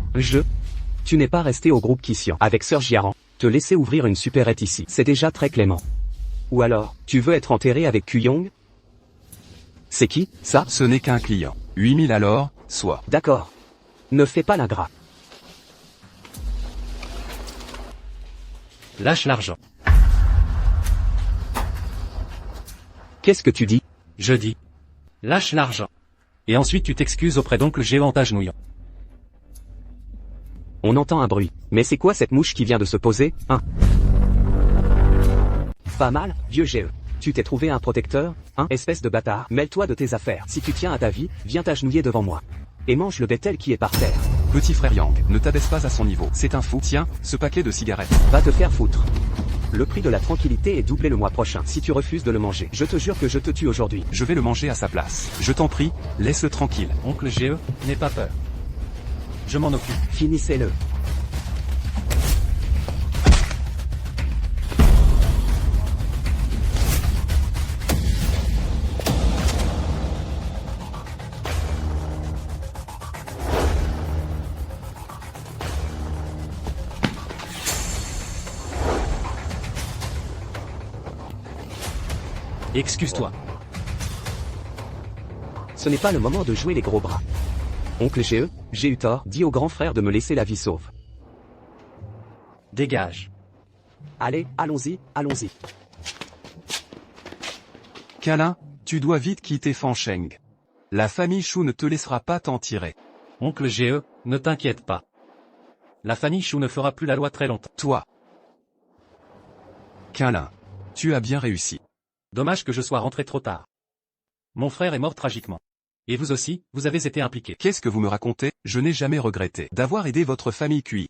Tu n'es pas resté au groupe Kissian avec Sir Jiaran, te laisser ouvrir une supérette ici, c'est déjà très clément. Ou alors, tu veux être enterré avec Kuyong? C'est qui, ça? Ce n'est qu'un client. 8000 alors, soit. D'accord. Ne fais pas l'ingrat. Lâche l'argent. Qu'est-ce que tu dis? Je dis. Lâche l'argent. Et ensuite tu t'excuses auprès d'oncle GE en t'agenouillant. On entend un bruit. Mais c'est quoi cette mouche qui vient de se poser, hein? Pas mal, vieux GE. Tu t'es trouvé un protecteur, hein? Espèce de bâtard, mêle-toi de tes affaires. Si tu tiens à ta vie, viens t'agenouiller devant moi. Et mange le bétel qui est par terre. Petit frère Yang, ne t'abaisse pas à son niveau. C'est un fou. Tiens, ce paquet de cigarettes. Va te faire foutre. Le prix de la tranquillité est doublé le mois prochain. Si tu refuses de le manger, je te jure que je te tue aujourd'hui. Je vais le manger à sa place. Je t'en prie, laisse-le tranquille. Oncle GE, n'aie pas peur. Je m'en occupe. Finissez-le. Excuse-toi. Ce n'est pas le moment de jouer les gros bras. Oncle GE, j'ai eu tort, dis au grand frère de me laisser la vie sauve. Dégage. Allez, allons-y, allons-y. Câlin, tu dois vite quitter Fancheng. La famille Shu ne te laissera pas t'en tirer. Oncle GE, ne t'inquiète pas. La famille Shu ne fera plus la loi très longtemps. Toi. Câlin, tu as bien réussi. Dommage que je sois rentré trop tard. Mon frère est mort tragiquement. Et vous aussi, vous avez été impliqués. Qu'est-ce que vous me racontez? Je n'ai jamais regretté d'avoir aidé votre famille Cui.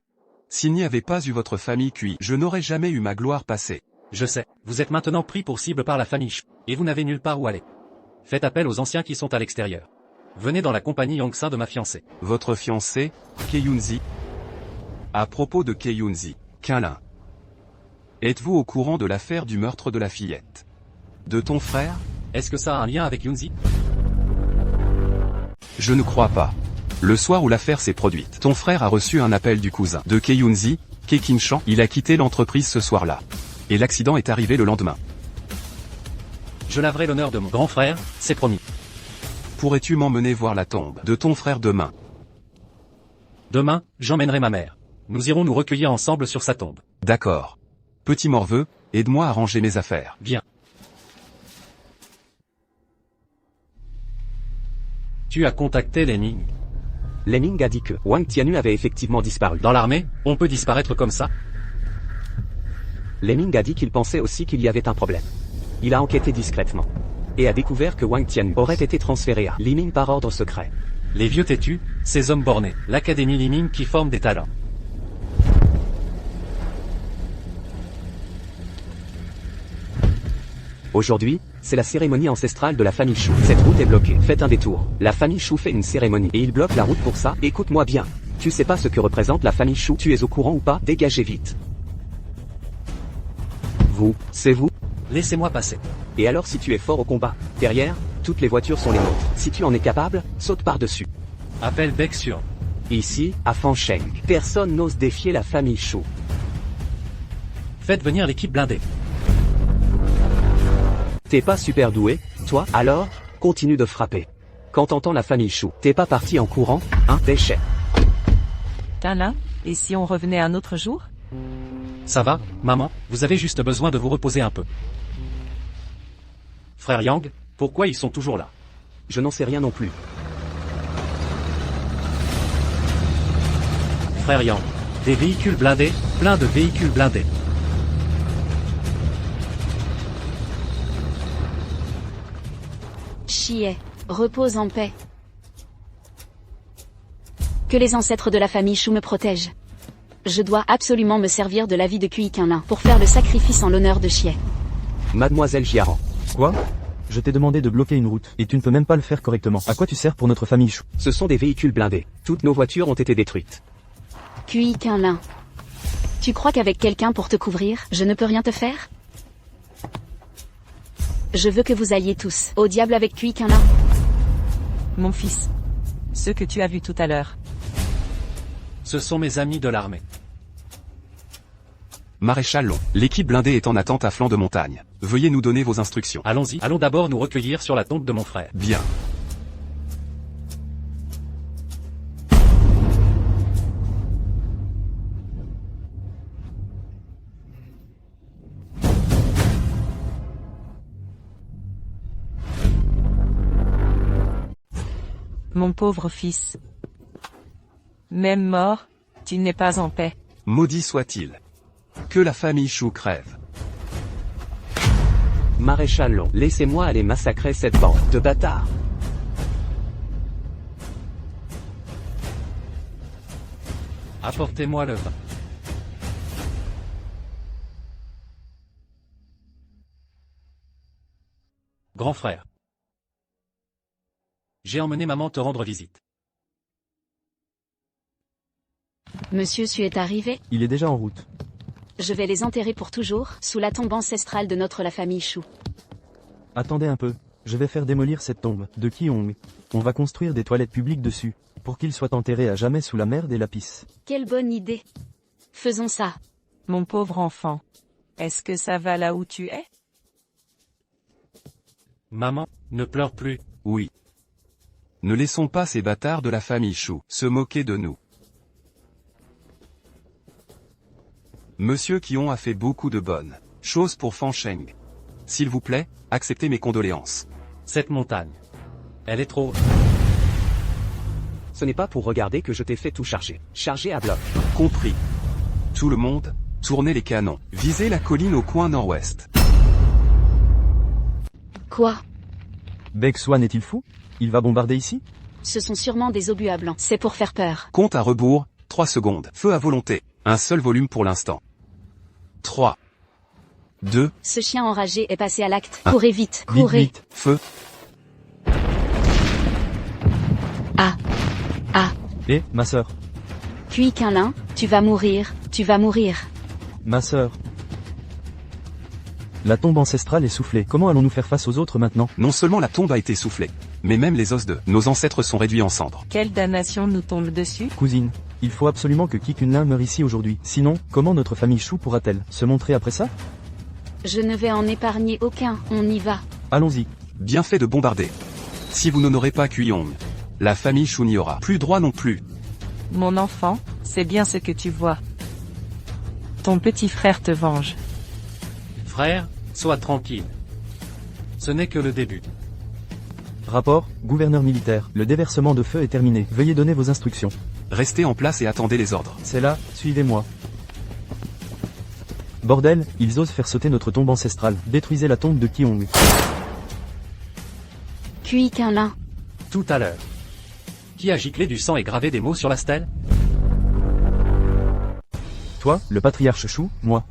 S'il n'y avait pas eu votre famille Cui, je n'aurais jamais eu ma gloire passée. Je sais, vous êtes maintenant pris pour cible par la famille Shu, et vous n'avez nulle part où aller. Faites appel aux anciens qui sont à l'extérieur. Venez dans la compagnie Yongxin de ma fiancée. Votre fiancé, Keyunzi. À propos de Keyunzi, Câlin. Êtes-vous au courant de l'affaire du meurtre de la fillette de ton frère? Est-ce que ça a un lien avec Yunzi? Je ne crois pas. Le soir où l'affaire s'est produite, ton frère a reçu un appel du cousin de Keyunzi, Kekinchan. Il a quitté l'entreprise ce soir-là. Et l'accident est arrivé le lendemain. Je laverai l'honneur de mon grand frère, c'est promis. Pourrais-tu m'emmener voir la tombe de ton frère demain? Demain, j'emmènerai ma mère. Nous irons nous recueillir ensemble sur sa tombe. D'accord. Petit morveux, aide-moi à ranger mes affaires. Viens. Tu as contacté Lening. Lening a dit que Wang Tianyu avait effectivement disparu. Dans l'armée, on peut disparaître comme ça? Lening a dit qu'il pensait aussi qu'il y avait un problème. Il a enquêté discrètement. Et a découvert que Wang Tianyu aurait été transféré à Liming par ordre secret. Les vieux têtus, ces hommes bornés, l'académie Liming qui forme des talents. Aujourd'hui, c'est la cérémonie ancestrale de la famille Shu. Cette route est bloquée. Faites un détour. La famille Shu fait une cérémonie et il bloque la route pour ça. Écoute-moi bien. Tu sais pas ce que représente la famille Shu. Tu es au courant ou pas? Dégagez vite. Vous, c'est vous? Laissez-moi passer. Et alors si tu es fort au combat, derrière, toutes les voitures sont les nôtres. Si tu en es capable, saute par-dessus. Appelle Beck sur. Ici, à Fancheng, personne n'ose défier la famille Shu. Faites venir l'équipe blindée. T'es pas super doué, toi? Alors, continue de frapper. Quand t'entends la famille Shu, t'es pas parti en courant, hein? Déchet. Câlin, et si on revenait un autre jour? Ça va, maman, vous avez juste besoin de vous reposer un peu. Frère Yang, pourquoi ils sont toujours là? Je n'en sais rien non plus. Frère Yang, des véhicules blindés, plein de véhicules blindés. Chie, repose en paix. Que les ancêtres de la famille Shu me protègent. Je dois absolument me servir de l'avis de Cui Quinlin pour faire le sacrifice en l'honneur de Chie. Mademoiselle Jiaran. Quoi? Je t'ai demandé de bloquer une route, et tu ne peux même pas le faire correctement. À quoi tu sers pour notre famille Shu? Ce sont des véhicules blindés. Toutes nos voitures ont été détruites. Cui Quinlin. Tu crois qu'avec quelqu'un pour te couvrir, je ne peux rien te faire? Je veux que vous alliez tous au diable avec Cui Quinlin. Mon fils. Ce que tu as vu tout à l'heure. Ce sont mes amis de l'armée. Maréchal Long, l'équipe blindée est en attente à flanc de montagne. Veuillez nous donner vos instructions. Allons-y, allons d'abord nous recueillir sur la tombe de mon frère. Bien. Mon pauvre fils. Même mort, tu n'es pas en paix. Maudit soit-il. Que la famille Shu crève. Maréchal Long, laissez-moi aller massacrer cette bande de bâtards. Apportez-moi le vin. Grand frère. J'ai emmené maman te rendre visite. Monsieur Su est arrivé. Il est déjà en route. Je vais les enterrer pour toujours, sous la tombe ancestrale de la famille Shu. Attendez un peu. Je vais faire démolir cette tombe de Qiyong. On va construire des toilettes publiques dessus, pour qu'il soit enterré à jamais sous la mer des lapis. Quelle bonne idée. Faisons ça. Mon pauvre enfant. Est-ce que ça va là où tu es? Maman, ne pleure plus. Oui. Ne laissons pas ces bâtards de la famille Shu se moquer de nous. Monsieur Qion a fait beaucoup de bonnes choses pour Fan Sheng. S'il vous plaît, acceptez mes condoléances. Cette montagne. Elle est trop... Ce n'est pas pour regarder que je t'ai fait tout charger. Charger à bloc. Compris. Tout le monde, tournez les canons. Visez la colline au coin nord-ouest. Quoi? Beg Swan est-il fou? Il va bombarder ici? Ce sont sûrement des obus à blanc. C'est pour faire peur. Compte à rebours, 3 secondes. Feu à volonté. Un seul volume pour l'instant. 3. 2. Ce chien enragé est passé à l'acte. Ah. Courez vite, Vite, courez. vite. Feu. Ah. Ah. Eh, ma sœur. Cui Quinlin, tu vas mourir, tu vas mourir. Ma sœur. La tombe ancestrale est soufflée. Comment allons-nous faire face aux autres maintenant? Non seulement la tombe a été soufflée, mais même les os de nos ancêtres sont réduits en cendres. Quelle damnation nous tombe dessus? Cousine, il faut absolument que Qi Kunlin meure ici aujourd'hui. Sinon, comment notre famille Shu pourra-t-elle se montrer après ça? Je ne vais en épargner aucun, on y va. Allons-y. Bien fait de bombarder. Si vous n'honorez pas Kuyong, la famille Shu n'y aura plus droit non plus. Mon enfant, c'est bien ce que tu vois. Ton petit frère te venge. Frère, sois tranquille. Ce n'est que le début. Rapport, gouverneur militaire. Le déversement de feu est terminé. Veuillez donner vos instructions. Restez en place et attendez les ordres. C'est là, suivez-moi. Bordel, ils osent faire sauter notre tombe ancestrale. Détruisez la tombe de Qiong. Cui Quinlin. Tout à l'heure. Qui a giclé du sang et gravé des mots sur la stèle? Toi, le patriarche Shu, moi.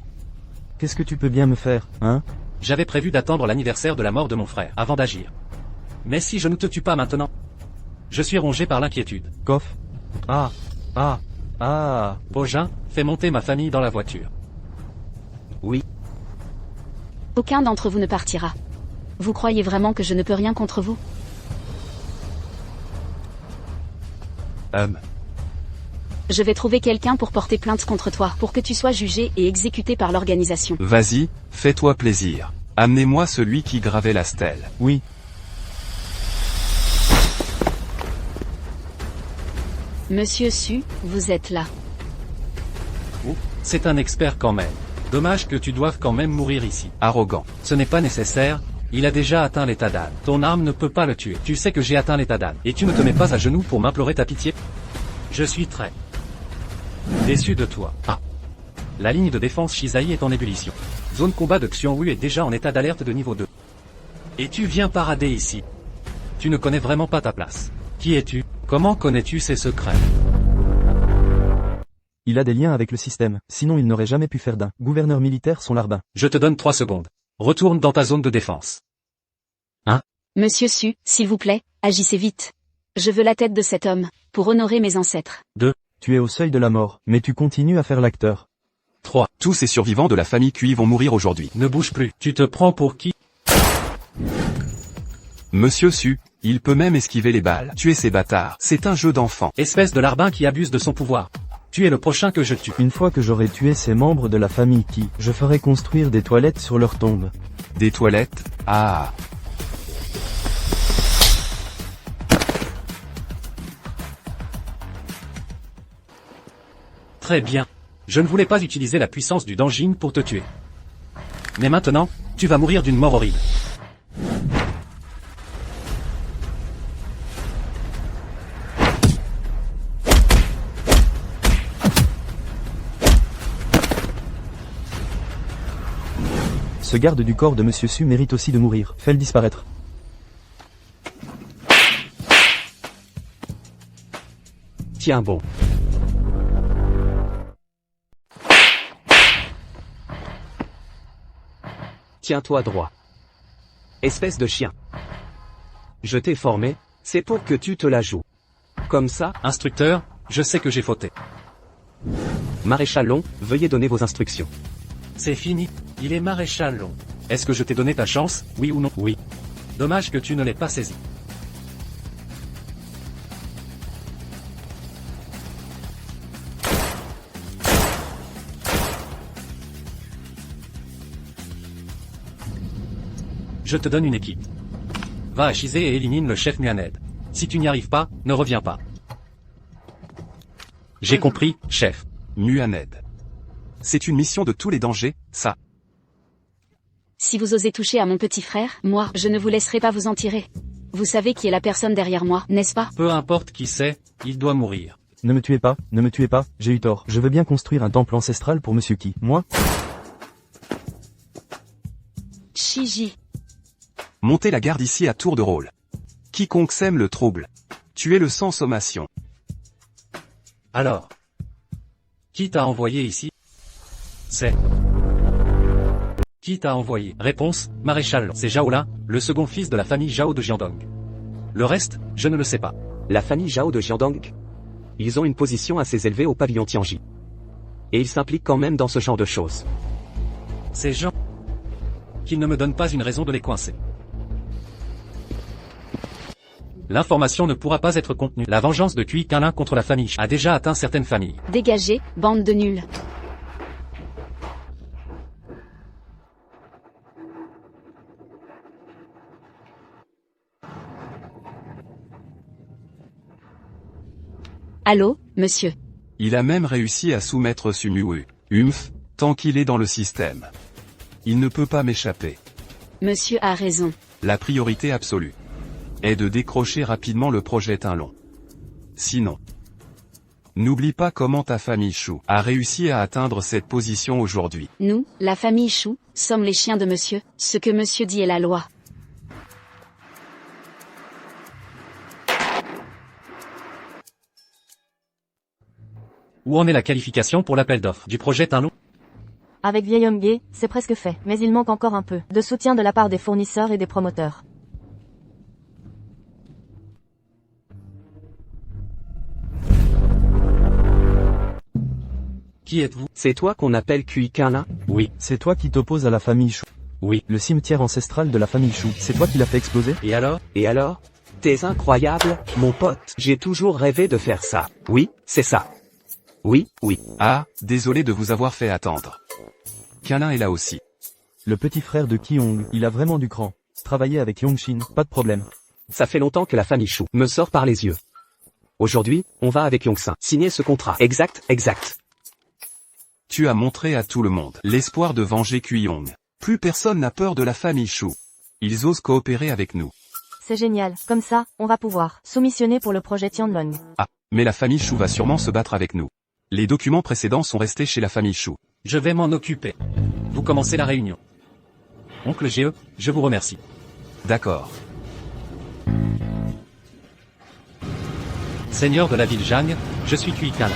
Qu'est-ce que tu peux bien me faire, hein? J'avais prévu d'attendre l'anniversaire de la mort de mon frère, avant d'agir. Mais si je ne te tue pas maintenant, je suis rongé par l'inquiétude. Koff. Ah. Bojin, fais monter ma famille dans la voiture. Oui. Aucun d'entre vous ne partira. Vous croyez vraiment que je ne peux rien contre vous? Je vais trouver quelqu'un pour porter plainte contre toi, pour que tu sois jugé et exécuté par l'organisation. Vas-y, fais-toi plaisir. Amenez-moi celui qui gravait la stèle. Oui. Monsieur Su, vous êtes là. Oh, c'est un expert quand même. Dommage que tu doives quand même mourir ici. Arrogant. Ce n'est pas nécessaire, il a déjà atteint l'état d'âne. Ton arme ne peut pas le tuer. Tu sais que j'ai atteint l'état d'âne. Et tu ne te mets pas à genoux pour m'implorer ta pitié? Je suis très déçu de toi. Ah. La ligne de défense Shizai est en ébullition. Zone combat de Xiongwu est déjà en état d'alerte de niveau 2. Et tu viens parader ici. Tu ne connais vraiment pas ta place. Qui es-tu? Comment connais-tu ces secrets? Il a des liens avec le système, sinon il n'aurait jamais pu faire d'un gouverneur militaire son larbin. Je te donne 3 secondes. Retourne dans ta zone de défense. Monsieur Su, s'il vous plaît, agissez vite. Je veux la tête de cet homme, pour honorer mes ancêtres. Tu es au seuil de la mort, mais tu continues à faire l'acteur. 3. Tous ces survivants de la famille Cui vont mourir aujourd'hui. Ne bouge plus. Tu te prends pour qui? Monsieur Su, il peut même esquiver les balles. Tuer ces bâtards, c'est un jeu d'enfant. Espèce de larbin qui abuse de son pouvoir. Tu es le prochain que je tue. Une fois que j'aurai tué ces membres de la famille Qi, je ferai construire des toilettes sur leur tombe. Des toilettes? Ah. Très bien. Je ne voulais pas utiliser la puissance du Danjin pour te tuer. Mais maintenant, tu vas mourir d'une mort horrible. Ce garde du corps de Monsieur Su mérite aussi de mourir. Fais-le disparaître. Tiens bon. Tiens-toi droit. Espèce de chien. Je t'ai formé, c'est pour que tu te la joues. Comme ça, Instructeur, je sais que j'ai fauté. Maréchal Long, veuillez donner vos instructions. C'est fini, il est maréchal Long. Est-ce que je t'ai donné ta chance, oui ou non? Oui. Dommage que tu ne l'aies pas saisi. Je te donne une équipe. Va à Shizé et élimine le chef Muaned. Si tu n'y arrives pas, ne reviens pas. J'ai compris, chef. Muaned. C'est une mission de tous les dangers, ça. Si vous osez toucher à mon petit frère, moi, je ne vous laisserai pas vous en tirer. Vous savez qui est la personne derrière moi, n'est-ce pas? Peu importe qui c'est, il doit mourir. Ne me tuez pas, j'ai eu tort. Je veux bien construire un temple ancestral pour Monsieur Qui. Moi? Chiji. Montez la garde ici à tour de rôle. Quiconque sème le trouble. Tuez le sans sommation. Alors, qui t'a envoyé ici? C'est... Qui t'a envoyé? Réponse, Maréchal Long. C'est Zhao-Lin, le second fils de la famille Zhao de Jiandong. Le reste, je ne le sais pas. La famille Zhao de Jiandong. Ils ont une position assez élevée au pavillon Tianji. Et ils s'impliquent quand même dans ce genre de choses. Ces gens... Qu'ils ne me donnent pas une raison de les coincer. L'information ne pourra pas être contenue. La vengeance de Cui Quinlin contre la famille a déjà atteint certaines familles. Dégagez, bande de nuls. Allô, monsieur. Il a même réussi à soumettre Sumuwu. Humph, tant qu'il est dans le système. Il ne peut pas m'échapper. Monsieur a raison. La priorité absolue est de décrocher rapidement le projet Tinlong. Sinon, n'oublie pas comment ta famille Shu a réussi à atteindre cette position aujourd'hui. Nous, la famille Shu, sommes les chiens de monsieur. Ce que monsieur dit est la loi. Où en est la qualification pour l'appel d'offres du projet Tinlong? Avec Vieil Homme Gay, c'est presque fait, mais il manque encore un peu de soutien de la part des fournisseurs et des promoteurs. Qui êtes-vous? C'est toi qu'on appelle Cui Quinlin? Oui. C'est toi qui t'opposes à la famille Chou. Oui. Le cimetière ancestral de la famille Chou, c'est toi qui l'as fait exploser? Et alors? Et alors? T'es incroyable, mon pote. J'ai toujours rêvé de faire ça. Oui, c'est ça. Oui, oui. Ah, désolé de vous avoir fait attendre. Quinlin est là aussi. Le petit frère de Qiyong, il a vraiment du cran. Travailler avec Yongshin, pas de problème. Ça fait longtemps que la famille Chou me sort par les yeux. Aujourd'hui, on va avec Yongsin signer ce contrat. Exact, exact. Tu as montré à tout le monde l'espoir de venger Qiyong. Plus personne n'a peur de la famille Shu. Ils osent coopérer avec nous. C'est génial, comme ça, on va pouvoir soumissionner pour le projet Tianlong. Ah, mais la famille Shu va sûrement se battre avec nous. Les documents précédents sont restés chez la famille Shu. Je vais m'en occuper. Vous commencez la réunion. Oncle GE, je vous remercie. D'accord. Seigneur de la ville Zhang, je suis Cui Quinlin.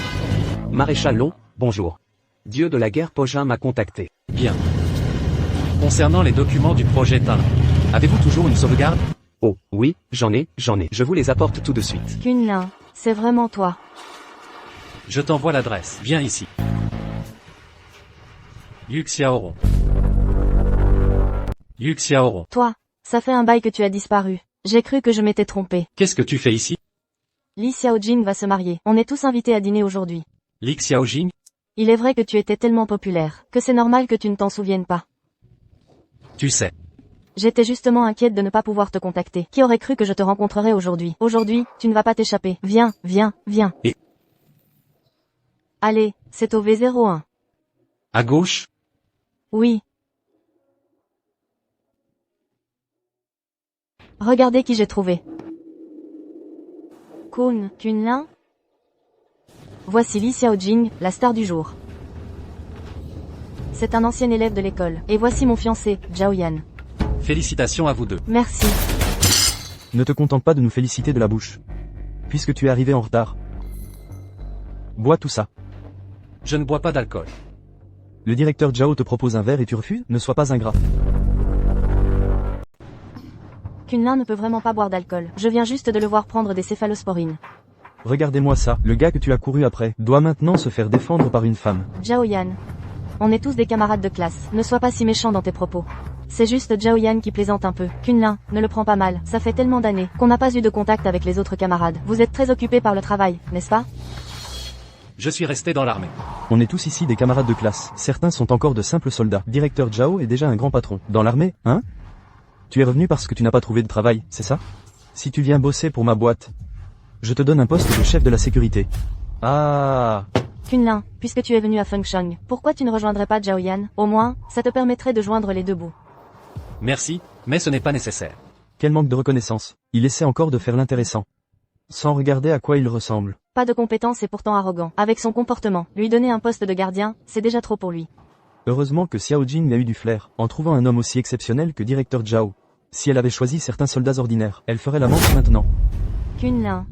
Maréchal Long, bonjour. Dieu de la guerre Pojin m'a contacté. Bien. Concernant les documents du projet Tinlong, avez-vous toujours une sauvegarde? Oh, oui, j'en ai. Je vous les apporte tout de suite. Quinlin, c'est vraiment toi. Je t'envoie l'adresse. Viens ici. Yuxiaoron. Yuxiaoron. Toi, ça fait un bail que tu as disparu. J'ai cru que je m'étais trompé. Qu'est-ce que tu fais ici? Li Xiaojing va se marier. On est tous invités à dîner aujourd'hui. Li Xiaojing? Il est vrai que tu étais tellement populaire, que c'est normal que tu ne t'en souviennes pas. Tu sais. J'étais justement inquiète de ne pas pouvoir te contacter. Qui aurait cru que je te rencontrerais aujourd'hui? Aujourd'hui, tu ne vas pas t'échapper. Viens, viens, viens. Et? Allez, c'est au V01. À gauche? Oui. Regardez qui j'ai trouvé. Quinlin. Voici Li Xiaojing, la star du jour. C'est un ancien élève de l'école. Et voici mon fiancé, Zhao Yan. Félicitations à vous deux. Merci. Ne te contente pas de nous féliciter de la bouche. Puisque tu es arrivé en retard. Bois tout ça. Je ne bois pas d'alcool. Le directeur Zhao te propose un verre et tu refuses? Ne sois pas ingrat. Quinlin ne peut vraiment pas boire d'alcool. Je viens juste de le voir prendre des céphalosporines. Regardez-moi ça, le gars que tu as couru après, doit maintenant se faire défendre par une femme. Zhao Yan. On est tous des camarades de classe. Ne sois pas si méchant dans tes propos. C'est juste Zhao Yan qui plaisante un peu. Quinlin, ne le prends pas mal. Ça fait tellement d'années qu'on n'a pas eu de contact avec les autres camarades. Vous êtes très occupés par le travail, n'est-ce pas? Je suis resté dans l'armée. On est tous ici des camarades de classe. Certains sont encore de simples soldats. Directeur Zhao est déjà un grand patron. Dans l'armée, hein? Tu es revenu parce que tu n'as pas trouvé de travail, c'est ça? Si tu viens bosser pour ma boîte, je te donne un poste de chef de la sécurité. Ah, Kunlin, puisque tu es venu à Fengsheng, pourquoi tu ne rejoindrais pas Zhao Yan? Au moins, ça te permettrait de joindre les deux bouts. Merci, mais ce n'est pas nécessaire. Quel manque de reconnaissance. Il essaie encore de faire l'intéressant. Sans regarder à quoi il ressemble. Pas de compétence et pourtant arrogant. Avec son comportement, lui donner un poste de gardien, c'est déjà trop pour lui. Heureusement que Xiao Jing a eu du flair, en trouvant un homme aussi exceptionnel que directeur Zhao. Si elle avait choisi certains soldats ordinaires, elle ferait la manche maintenant. Kunlin.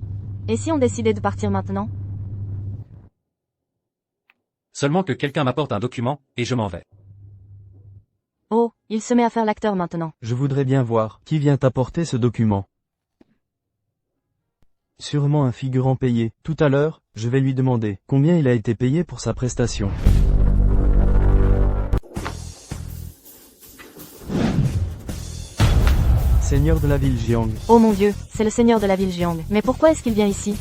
Et si on décidait de partir maintenant? Seulement que quelqu'un m'apporte un document, et je m'en vais. Oh, il se met à faire l'acteur maintenant. Je voudrais bien voir qui vient t'apporter ce document. Sûrement un figurant payé. Tout à l'heure, je vais lui demander combien il a été payé pour sa prestation. Seigneur de la ville Jiang. Oh mon Dieu, c'est le seigneur de la ville Jiang. Mais pourquoi est-ce qu'il vient ici?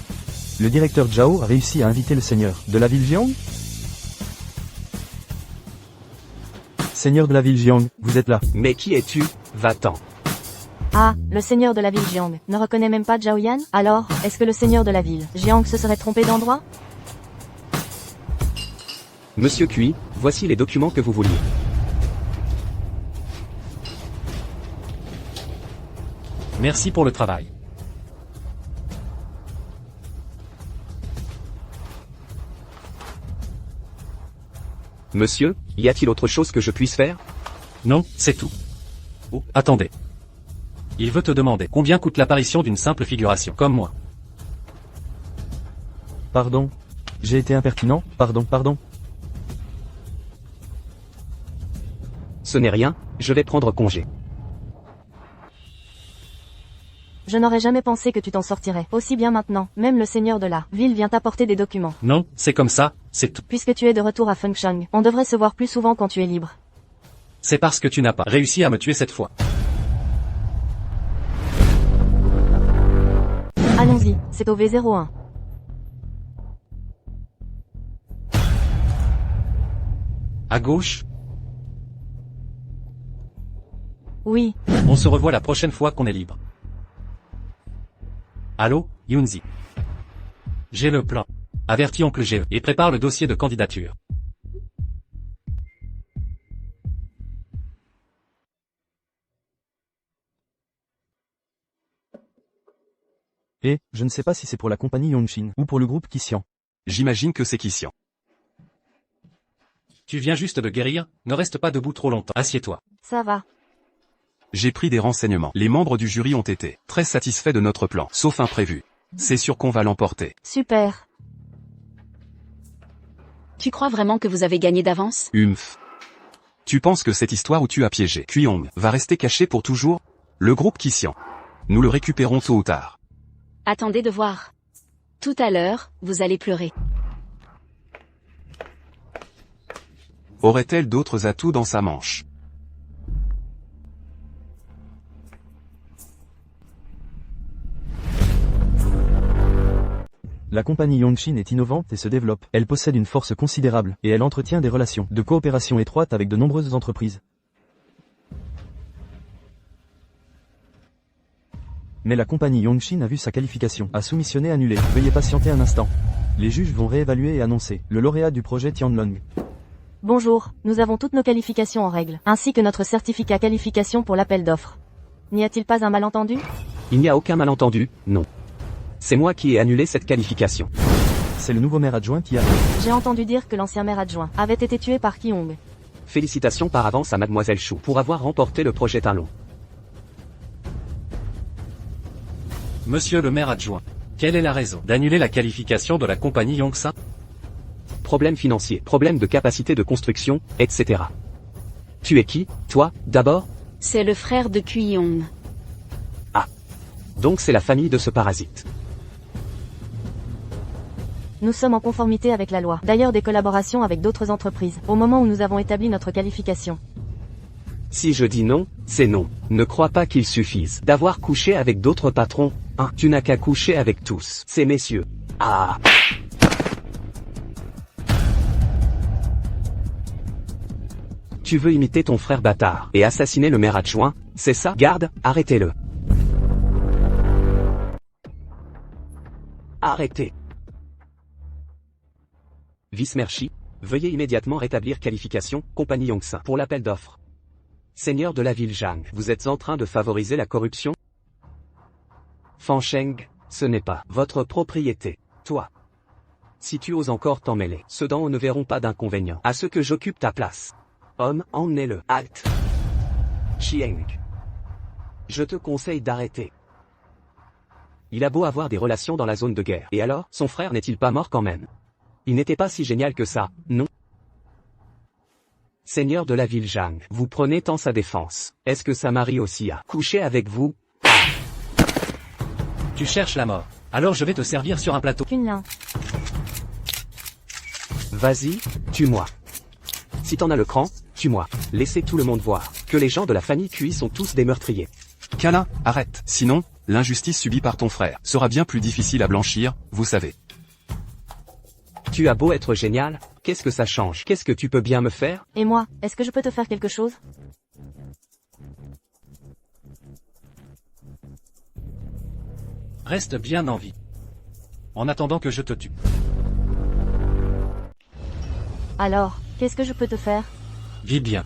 Le directeur Zhao a réussi à inviter le seigneur de la ville Jiang. Seigneur de la ville Jiang, vous êtes là. Mais qui es-tu? Va-t'en. Ah, le seigneur de la ville Jiang ne reconnaît même pas Zhao Yan? Alors, est-ce que le seigneur de la ville Jiang se serait trompé d'endroit? Monsieur Cui, voici les documents que vous vouliez. Merci pour le travail. Monsieur, y a-t-il autre chose que je puisse faire? Non, c'est tout. Oh, attendez. Il veut te demander combien coûte l'apparition d'une simple figuration, comme moi. Pardon. J'ai été impertinent, pardon. Ce n'est rien, je vais prendre congé. Je n'aurais jamais pensé que tu t'en sortirais aussi bien maintenant. Même le seigneur de la ville vient t'apporter des documents. Non, c'est comme ça, c'est tout. Puisque tu es de retour à Fengsheng, on devrait se voir plus souvent quand tu es libre. C'est parce que tu n'as pas réussi à me tuer cette fois. Allons-y, c'est au V01. À gauche, Oui, on se revoit la prochaine fois qu'on est libre. Allô, Yunzi. J'ai le plan. Avertis oncle G et prépare le dossier de candidature. Et, je ne sais pas si c'est pour la compagnie Yongxin ou pour le groupe Qixian. J'imagine que c'est Qixian. Tu viens juste de guérir, ne reste pas debout trop longtemps. Assieds-toi. ça va. J'ai pris des renseignements. Les membres du jury ont été très satisfaits de notre plan, sauf imprévu. C'est sûr qu'on va l'emporter. Super. Tu crois vraiment que vous avez gagné d'avance? Tu penses que cette histoire où tu as piégé Kuyong va rester cachée pour toujours? Le groupe Qixian. Nous le récupérons tôt ou tard. Attendez de voir. Tout à l'heure, vous allez pleurer. Aurait-elle d'autres atouts dans sa manche? La compagnie Yongxin est innovante et se développe. Elle possède une force considérable, et elle entretient des relations de coopération étroite avec de nombreuses entreprises. Mais la compagnie Yongxin a vu sa qualification à soumissionner annulée. Veuillez patienter un instant. Les juges vont réévaluer et annoncer le lauréat du projet Tianlong. Bonjour, nous avons toutes nos qualifications en règle, ainsi que notre certificat qualification pour l'appel d'offres. N'y a-t-il pas un malentendu? Il n'y a aucun malentendu, non. C'est moi qui ai annulé cette qualification. C'est le nouveau maire adjoint qui a... J'ai entendu dire que l'ancien maire adjoint avait été tué par Kyong. Félicitations par avance à Mademoiselle Chou pour avoir remporté le projet Talon. Monsieur le maire adjoint, quelle est la raison d'annuler la qualification de la compagnie Yongxin? Problème financier, problème de capacité de construction, etc. Tu es qui, toi, d'abord? C'est le frère de Kuyong. Donc c'est la famille de ce parasite. Nous sommes en conformité avec la loi. D'ailleurs des collaborations avec d'autres entreprises, au moment où nous avons établi notre qualification. Si je dis non, c'est non. Ne crois pas qu'il suffise d'avoir couché avec d'autres patrons. Tu n'as qu'à coucher avec tous ces messieurs. Ah. Tu veux imiter ton frère bâtard et assassiner le maire adjoint, c'est ça? Garde, arrêtez-le. Arrêtez. Vice Merci, veuillez immédiatement rétablir qualification, compagnie Yongsan, pour l'appel d'offres. Seigneur de la ville Zhang, vous êtes en train de favoriser la corruption? Fansheng, ce n'est pas votre propriété, toi. Si tu oses encore t'en mêler, ceux d'en haut ne verront pas d'inconvénient à ce que j'occupe ta place. Homme, emmenez-le. Halte. Chieng. Je te conseille d'arrêter. Il a beau avoir des relations dans la zone de guerre. Et alors, son frère n'est-il pas mort quand même? Il n'était pas si génial que ça, non? Seigneur de la ville Zhang, vous prenez tant sa défense. Est-ce que sa mari aussi a couché avec vous? Tu cherches la mort. Alors je vais te servir sur un plateau. Kunlin. Vas-y, tue-moi. Si t'en as le cran, tue-moi. Laissez tout le monde voir que les gens de la famille Cui sont tous des meurtriers. Kala, arrête. Sinon, l'injustice subie par ton frère sera bien plus difficile à blanchir, vous savez. Tu as beau être génial, qu'est-ce que ça change? Qu'est-ce que tu peux bien me faire? Et moi, est-ce que je peux te faire quelque chose? Reste bien en vie. En attendant que je te tue. Alors, qu'est-ce que je peux te faire? Vis bien.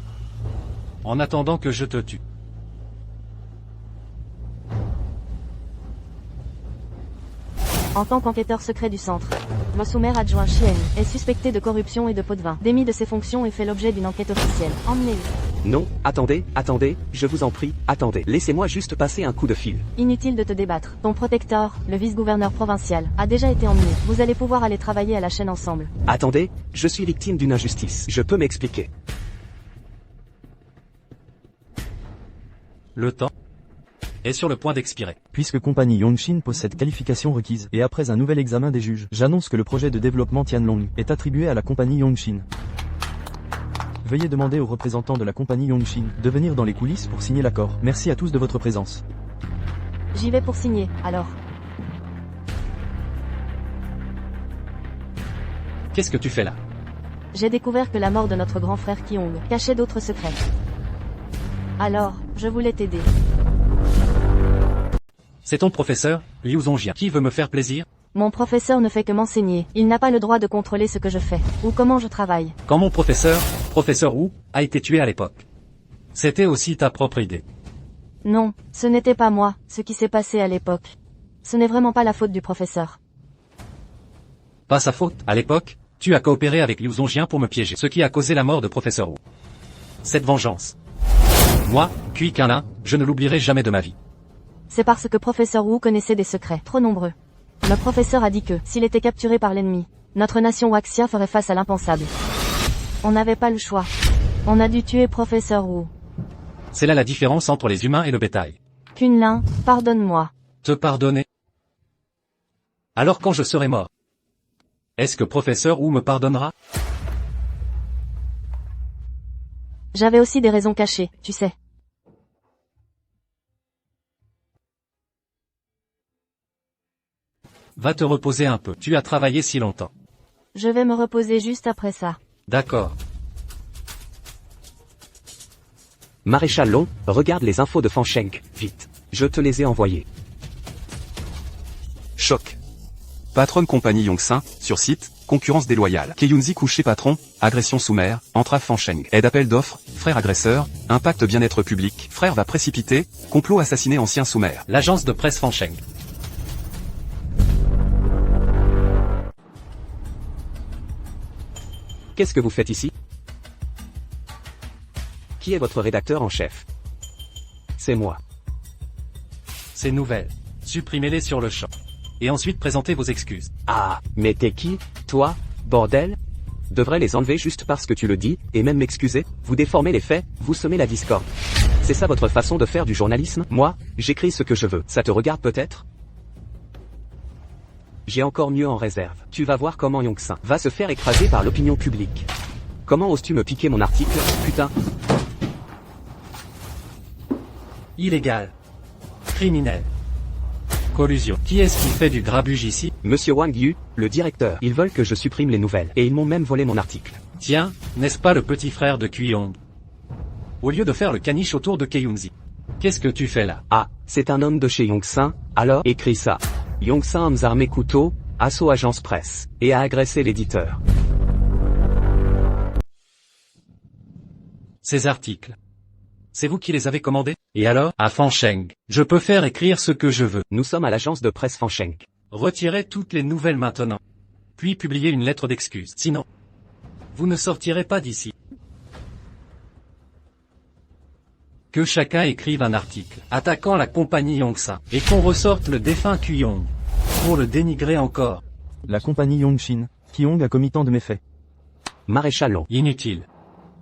En attendant que je te tue. En tant qu'enquêteur secret du centre, le sous-maire adjoint Chien est suspecté de corruption et de pot de vin, démis de ses fonctions et fait l'objet d'une enquête officielle. Emmenez-le. Non, attendez, je vous en prie, attendez. Laissez-moi juste passer un coup de fil. Inutile de te débattre. Ton protecteur, le vice-gouverneur provincial, a déjà été emmené. Vous allez pouvoir aller travailler à la chaîne ensemble. Attendez, je suis victime d'une injustice. Je peux m'expliquer. Le temps est sur le point d'expirer. Puisque compagnie Yongshin possède qualification requise, et après un nouvel examen des juges, j'annonce que le projet de développement Tianlong est attribué à la compagnie Yongshin. Veuillez demander aux représentants de la compagnie Yongshin de venir dans les coulisses pour signer l'accord. Merci à tous de votre présence. J'y vais pour signer, alors. Qu'est-ce que tu fais là? J'ai découvert que la mort de notre grand frère Kyong cachait d'autres secrets. Alors, je voulais t'aider. C'est ton professeur, Liu Zongjia, qui veut me faire plaisir? Mon professeur ne fait que m'enseigner. Il n'a pas le droit de contrôler ce que je fais, ou comment je travaille. Quand mon professeur Wu, a été tué à l'époque. C'était aussi ta propre idée. Non, ce n'était pas moi, ce qui s'est passé à l'époque. Ce n'est vraiment pas la faute du professeur. Pas sa faute. À l'époque, tu as coopéré avec Liu Zongjia pour me piéger, ce qui a causé la mort de professeur Wu. Cette vengeance. Moi, Kui Kanlin, je ne l'oublierai jamais de ma vie. C'est parce que professeur Wu connaissait des secrets trop nombreux. Le professeur a dit que, s'il était capturé par l'ennemi, notre nation Waxia ferait face à l'impensable. On n'avait pas le choix. On a dû tuer professeur Wu. C'est là la différence entre les humains et le bétail. Kunlin, pardonne-moi. Te pardonner? Alors quand je serai mort, est-ce que professeur Wu me pardonnera? J'avais aussi des raisons cachées, tu sais. Va te reposer un peu. Tu as travaillé si longtemps. Je vais me reposer juste après ça. D'accord. Maréchal Long, regarde les infos de Fansheng, vite. Je te les ai envoyées. Choc. Patronne compagnie Yongsan, sur site, concurrence déloyale. Keyunzi couché patron, agression sous-mère, entrave Fansheng. Aide appel d'offres, frère agresseur, impact bien-être public, frère va précipiter, complot assassiné ancien sous-mère. L'agence de presse Fansheng. Qu'est-ce que vous faites ici? Qui est votre rédacteur en chef? C'est moi. Ces nouvelles. Supprimez-les sur le champ. Et ensuite présentez vos excuses. Ah, mais t'es qui, toi, bordel? Devrais les enlever juste parce que tu le dis, et même m'excuser? Vous déformez les faits, vous semez la discorde. C'est ça votre façon de faire du journalisme? Moi, j'écris ce que je veux. Ça te regarde peut-être? J'ai encore mieux en réserve. Tu vas voir comment Yongsan va se faire écraser par l'opinion publique. Comment oses-tu me piquer mon article, putain? Illégal. Criminel. Collusion. Qui est-ce qui fait du grabuge ici? Monsieur Wang Yu, le directeur. Ils veulent que je supprime les nouvelles. Et ils m'ont même volé mon article. Tiens, n'est-ce pas le petit frère de Kuyong? Au lieu de faire le caniche autour de Keyunzi. Qu'est-ce que tu fais là? Ah, c'est un homme de chez Yongsan, alors écris ça. Yongsan hommes armés couteau, assaut agence presse, et a agressé l'éditeur. Ces articles. C'est vous qui les avez commandés? Et alors? À Fancheng. Je peux faire écrire ce que je veux. Nous sommes à l'agence de presse Fancheng. Retirez toutes les nouvelles maintenant. Puis publiez une lettre d'excuse. Sinon, vous ne sortirez pas d'ici. Que chacun écrive un article attaquant la compagnie Yongsan et qu'on ressorte le défunt Kuyong pour le dénigrer encore. La compagnie Yongshin, Kyong a commis tant de méfaits. Maréchal Long. Inutile.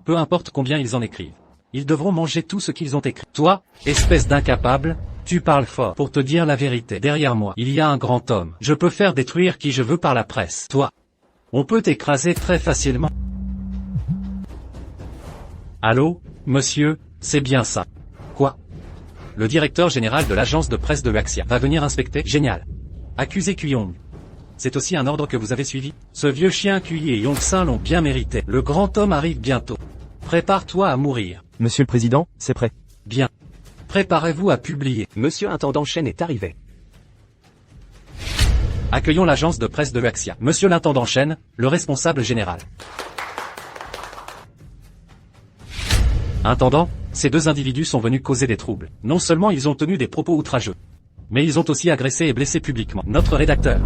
Peu importe combien ils en écrivent. Ils devront manger tout ce qu'ils ont écrit. Toi, espèce d'incapable, tu parles fort. Pour te dire la vérité, derrière moi, il y a un grand homme. Je peux faire détruire qui je veux par la presse. Toi, on peut t'écraser très facilement. Allô, monsieur, c'est bien ça. Quoi? Le directeur général de l'agence de presse de Huaxia va venir inspecter? Génial. Accuser Kuyong. C'est aussi un ordre que vous avez suivi? Ce vieux chien Kuyi et Yongsan l'ont bien mérité. Le grand homme arrive bientôt. Prépare-toi à mourir. Monsieur le Président, c'est prêt. Bien. Préparez-vous à publier. Monsieur Intendant Chen est arrivé. Accueillons l'agence de presse de Huaxia. Monsieur l'intendant Chen, le responsable général. Intendant, ces deux individus sont venus causer des troubles. Non seulement ils ont tenu des propos outrageux, mais ils ont aussi agressé et blessé publiquement notre rédacteur.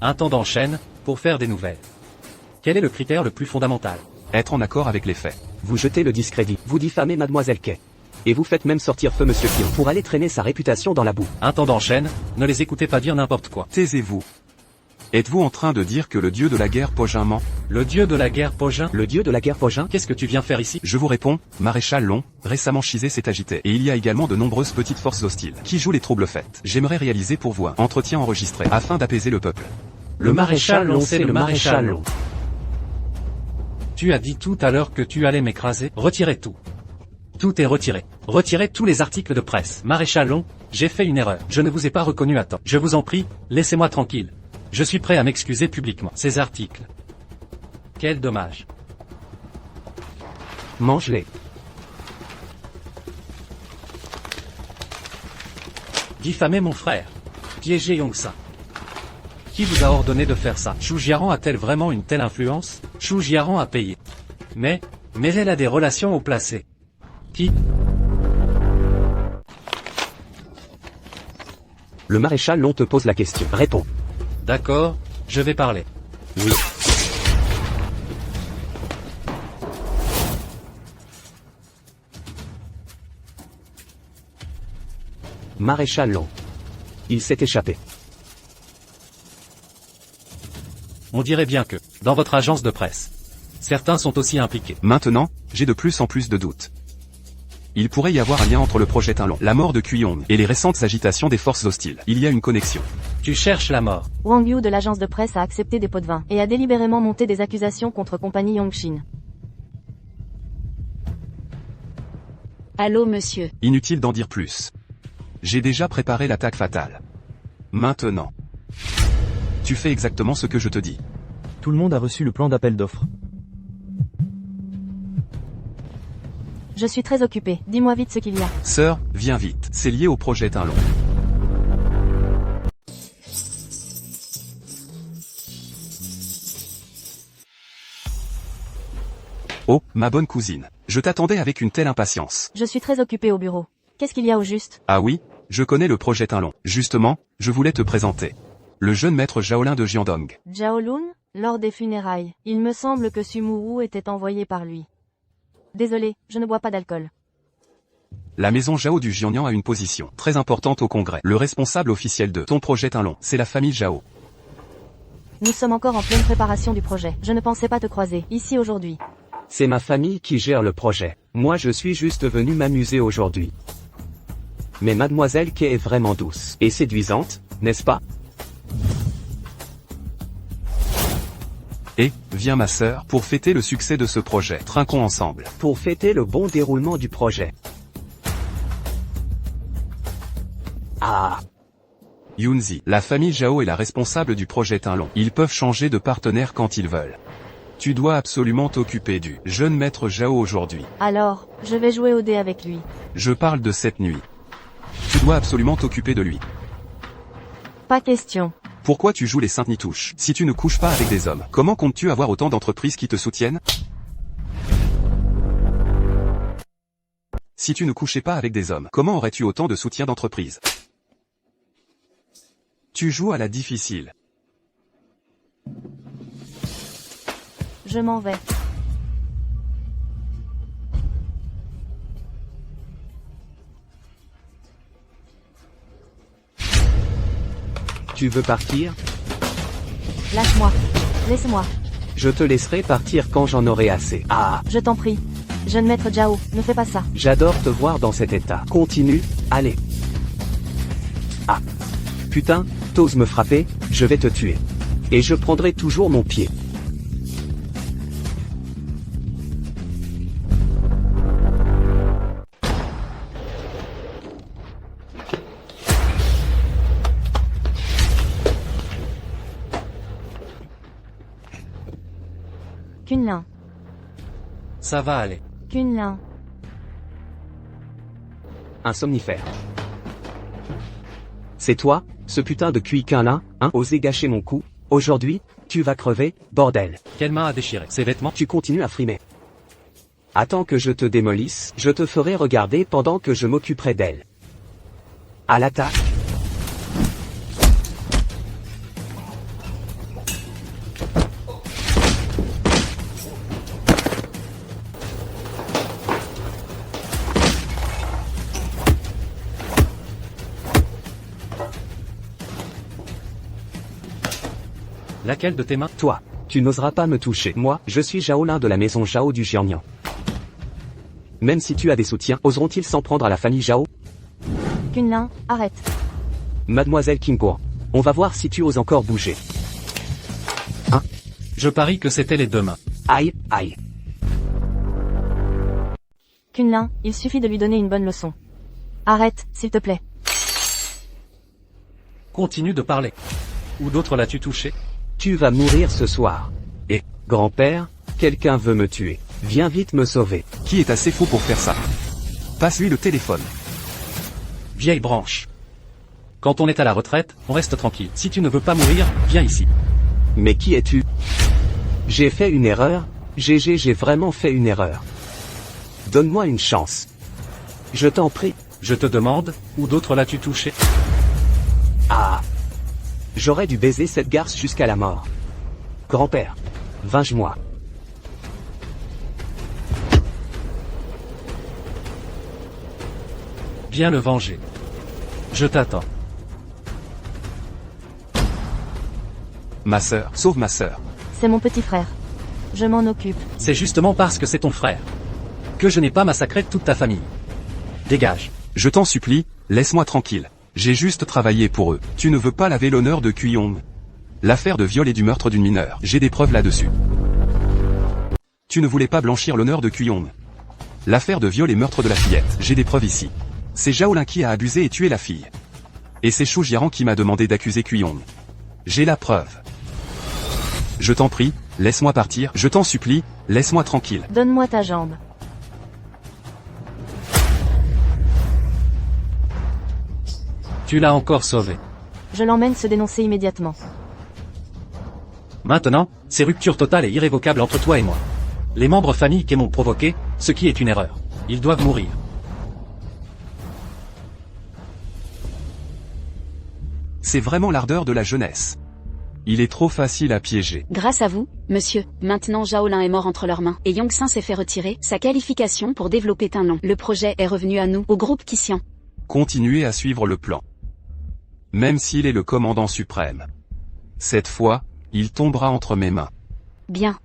Intendant Chen, pour faire des nouvelles. Quel est le critère le plus fondamental? Être en accord avec les faits. Vous jetez le discrédit. Vous diffamez Mademoiselle Kay. Et vous faites même sortir feu Monsieur Kion pour aller traîner sa réputation dans la boue. Intendant Chen, ne les écoutez pas dire n'importe quoi. Taisez-vous. Êtes-vous en train de dire que le dieu de la guerre Pojin ment? Le dieu de la guerre Pojin? Le dieu de la guerre Pojin? Qu'est-ce que tu viens faire ici? Je vous réponds, Maréchal Long, récemment Shizé s'est agité. Et il y a également de nombreuses petites forces hostiles qui jouent les troubles faits. J'aimerais réaliser pour vous un entretien enregistré afin d'apaiser le peuple. Le maréchal Long, c'est le maréchal Long. Tu as dit tout à l'heure que tu allais m'écraser. Retirez tout. Tout est retiré. Retirez tous les articles de presse. Maréchal Long, j'ai fait une erreur. Je ne vous ai pas reconnu à temps. Je vous en prie, laissez-moi tranquille. Je suis prêt à m'excuser publiquement. Ces articles. Quel dommage. Mange-les. Diffamer mon frère. Piéger Yongsan. Qui vous a ordonné de faire ça? Xu Jiaran a-t-elle vraiment une telle influence? Xu Jiaran a payé. Mais elle a des relations haut placées. Qui? Le maréchal Long te pose la question. Réponds. D'accord, je vais parler. Oui. Maréchal Long. Il s'est échappé. On dirait bien que, dans votre agence de presse, certains sont aussi impliqués. Maintenant, j'ai de plus en plus de doutes. Il pourrait y avoir un lien entre le projet Tinlong, la mort de Kuyong, et les récentes agitations des forces hostiles. Il y a une connexion. Tu cherches la mort. Wang Yu de l'agence de presse a accepté des pots de vin et a délibérément monté des accusations contre compagnie Yongshin. Allô monsieur. Inutile d'en dire plus. J'ai déjà préparé l'attaque fatale. Maintenant, tu fais exactement ce que je te dis. Tout le monde a reçu le plan d'appel d'offres. Je suis très occupé. Dis-moi vite ce qu'il y a. Sœur, viens vite. C'est lié au projet Tinlong. Oh, ma bonne cousine. Je t'attendais avec une telle impatience. Je suis très occupé au bureau. Qu'est-ce qu'il y a au juste? Ah oui, je connais le projet Tinlong. Justement, je voulais te présenter. Le jeune maître Zhaolin de Jiandong. Zhaolun, lors des funérailles. Il me semble que Sumuru était envoyé par lui. Désolé, je ne bois pas d'alcool. La maison Zhao du Jiangnan a une position très importante au Congrès. Le responsable officiel de ton projet Tinlong, c'est la famille Zhao. Nous sommes encore en pleine préparation du projet. Je ne pensais pas te croiser, ici aujourd'hui. C'est ma famille qui gère le projet. Moi je suis juste venu m'amuser aujourd'hui. Mais Mademoiselle Kay est vraiment douce et séduisante, n'est-ce pas? Et, viens ma sœur, pour fêter le succès de ce projet, trinquons ensemble. Pour fêter le bon déroulement du projet. Ah. Yunzi, la famille Zhao est la responsable du projet Tinlong. Ils peuvent changer de partenaire quand ils veulent. Tu dois absolument t'occuper du jeune maître Zhao aujourd'hui. Alors, je vais jouer au dé avec lui. Je parle de cette nuit. Tu dois absolument t'occuper de lui. Pas question. Pourquoi tu joues les saintes nitouches? Si tu ne couches pas avec des hommes, comment comptes-tu avoir autant d'entreprises qui te soutiennent? Si tu ne couchais pas avec des hommes, comment aurais-tu autant de soutien d'entreprise? Tu joues à la difficile. Je m'en vais. Tu veux partir? Lâche-moi. Laisse-moi. Je te laisserai partir quand j'en aurai assez. Ah, Je t'en prie. Jeune maître Zhao, ne fais pas ça. j'adore te voir dans cet état. Continue, allez. Ah. Putain, t'oses me frapper, je vais te tuer. Et je prendrai toujours mon pied. Kunlin. Ça va aller. Kunlin. Un somnifère. C'est toi, ce putain de cuiquin là, hein, osé gâcher mon coup. Aujourd'hui, tu vas crever, bordel. Quelle main a déchiré ses vêtements? Tu continues à frimer. Attends que je te démolisse, je te ferai regarder pendant que je m'occuperai d'elle. À l'attaque. Laquelle de tes mains? Toi, tu n'oseras pas me toucher. Moi, je suis Zhao-Lin de la maison Zhao du Jiangnan. Même si tu as des soutiens, oseront-ils s'en prendre à la famille Zhao? Kunlin, arrête. Mademoiselle Qingguo, on va voir si tu oses encore bouger. Je parie que c'était les deux mains. Aïe, aïe. Kunlin, il suffit de lui donner une bonne leçon. Arrête, s'il te plaît. Continue de parler. Ou d'autres l'as-tu touché? Tu vas mourir ce soir. Et, grand-père, quelqu'un veut me tuer. Viens vite me sauver. Qui est assez faux pour faire ça? Passe-lui le téléphone. Vieille branche. Quand on est à la retraite, on reste tranquille. Si tu ne veux pas mourir, viens ici. Mais qui es-tu? J'ai fait une erreur, GG, j'ai vraiment fait une erreur. Donne-moi une chance. Je t'en prie. Je te demande, ou d'autres l'as-tu touché? Ah. J'aurais dû baiser cette garce jusqu'à la mort. Grand-père. Venge-moi. Viens le venger. Je t'attends. Ma sœur, sauve ma sœur. C'est mon petit frère. Je m'en occupe. C'est justement parce que c'est ton frère que je n'ai pas massacré toute ta famille. Dégage. Je t'en supplie, laisse-moi tranquille. J'ai juste travaillé pour eux. Tu ne veux pas laver l'honneur de Quyong. L'affaire de viol et du meurtre d'une mineure. J'ai des preuves là-dessus. Tu ne voulais pas blanchir l'honneur de Quyong. L'affaire de viol et meurtre de la fillette. J'ai des preuves ici. C'est Zhao-Lin qui a abusé et tué la fille. Et c'est Shu Jiaran qui m'a demandé d'accuser Quyong. J'ai la preuve. Je t'en prie, laisse-moi partir. Je t'en supplie, laisse-moi tranquille. Donne-moi ta jambe. Tu l'as encore sauvé. Je l'emmène se dénoncer immédiatement. Maintenant, c'est rupture totale et irrévocable entre toi et moi. Les membres famille qui m'ont provoqué, ce qui est une erreur. Ils doivent mourir. C'est vraiment l'ardeur de la jeunesse. Il est trop facile à piéger. Grâce à vous, monsieur, maintenant Zhao-Lin est mort entre leurs mains, et Yongxin s'est fait retirer sa qualification pour développer Tinlong. Le projet est revenu à nous, au groupe Qixian. Continuez à suivre le plan. Même s'il est le commandant suprême. Cette fois, il tombera entre mes mains. Bien.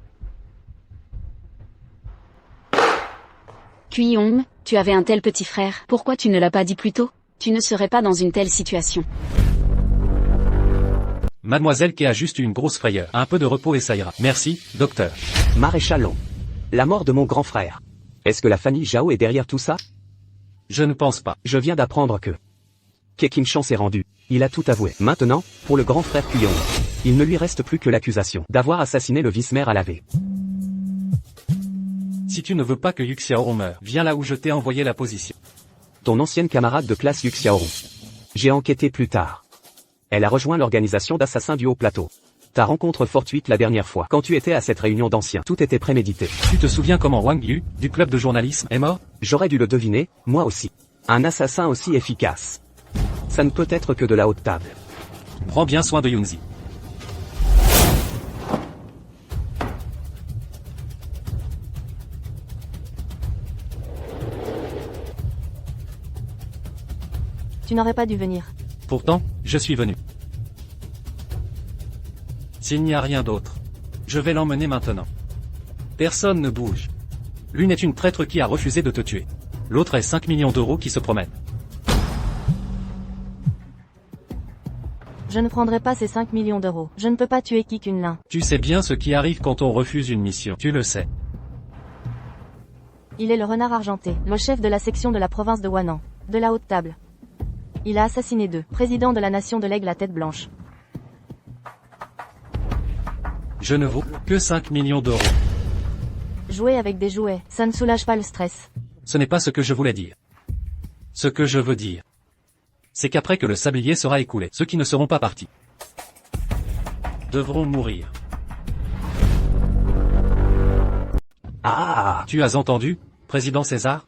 Quyong, tu avais un tel petit frère, pourquoi tu ne l'as pas dit plus tôt? Tu ne serais pas dans une telle situation. Mademoiselle qui a juste eu une grosse frayeur. Un peu de repos et ça ira. Merci, docteur. Maréchal Long. La mort de mon grand frère. Est-ce que la famille Zhao est derrière tout ça? Je ne pense pas. Je viens d'apprendre que Kekim Chan s'est rendu. Il a tout avoué. Maintenant, pour le grand frère Quyong, il ne lui reste plus que l'accusation d'avoir assassiné le vice-maire à laver. Si tu ne veux pas que Yu Xiaorong meure, viens là où je t'ai envoyé la position. Ton ancienne camarade de classe Yu Xiaorong. J'ai enquêté plus tard. Elle a rejoint l'organisation d'assassins du haut plateau. Ta rencontre fortuite la dernière fois, quand tu étais à cette réunion d'anciens, tout était prémédité. Tu te souviens comment Wang Yu, du club de journalisme, est mort? J'aurais dû le deviner, moi aussi. Un assassin aussi efficace. Ça ne peut être que de la haute table. Prends bien soin de Yunzi. Tu n'aurais pas dû venir. Pourtant, je suis venu. S'il n'y a rien d'autre, je vais l'emmener maintenant. Personne ne bouge. L'une est une traître qui a refusé de te tuer. L'autre est 5 millions d'euros qui se promènent. Je ne prendrai pas ces 5 millions d'euros. Je ne peux pas tuer Qi Kunlin. Tu sais bien ce qui arrive quand on refuse une mission. Tu le sais. Il est le renard argenté, le chef de la section de la province de Wannan, de la haute table. Il a assassiné 2 présidents de la nation de l'aigle à tête blanche. Je ne vaux que 5 millions d'euros. Jouer avec des jouets, ça ne soulage pas le stress. Ce n'est pas ce que je voulais dire. Ce que je veux dire, c'est qu'après que le sablier sera écoulé, ceux qui ne seront pas partis devront mourir. Ah! Tu as entendu, président César?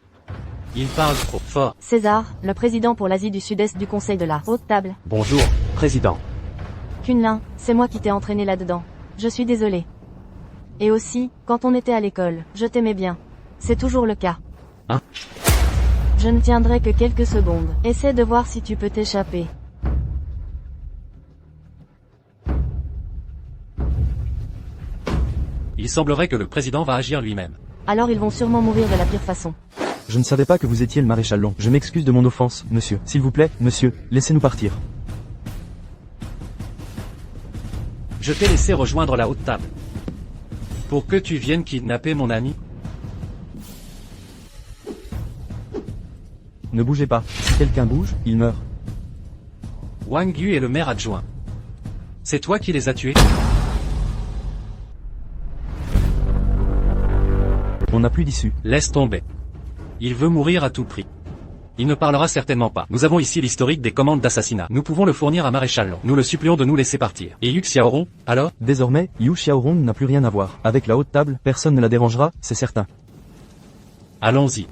Il parle trop fort. César, le président pour l'Asie du Sud-Est du Conseil de la haute table. Bonjour, président. Kunlin, c'est moi qui t'ai entraîné là-dedans. Je suis désolé. Et aussi, quand on était à l'école, je t'aimais bien. C'est toujours le cas. Hein? Je ne tiendrai que quelques secondes. Essaie de voir si tu peux t'échapper. Il semblerait que le président va agir lui-même. Alors ils vont sûrement mourir de la pire façon. Je ne savais pas que vous étiez le maréchal Long. Je m'excuse de mon offense, monsieur. S'il vous plaît, monsieur, laissez-nous partir. Je t'ai laissé rejoindre la haute table. Pour que tu viennes kidnapper mon ami? Ne bougez pas. Si quelqu'un bouge, il meurt. Wang Yu est le maire adjoint. C'est toi qui les as tués? On n'a plus d'issue. Laisse tomber. Il veut mourir à tout prix. Il ne parlera certainement pas. Nous avons ici l'historique des commandes d'assassinat. Nous pouvons le fournir à Maréchal Long. Nous le supplions de nous laisser partir. Et Yu Xiaorong, alors? Désormais, Yu Xiaorong n'a plus rien à voir. Avec la haute table, personne ne la dérangera, c'est certain. Allons-y.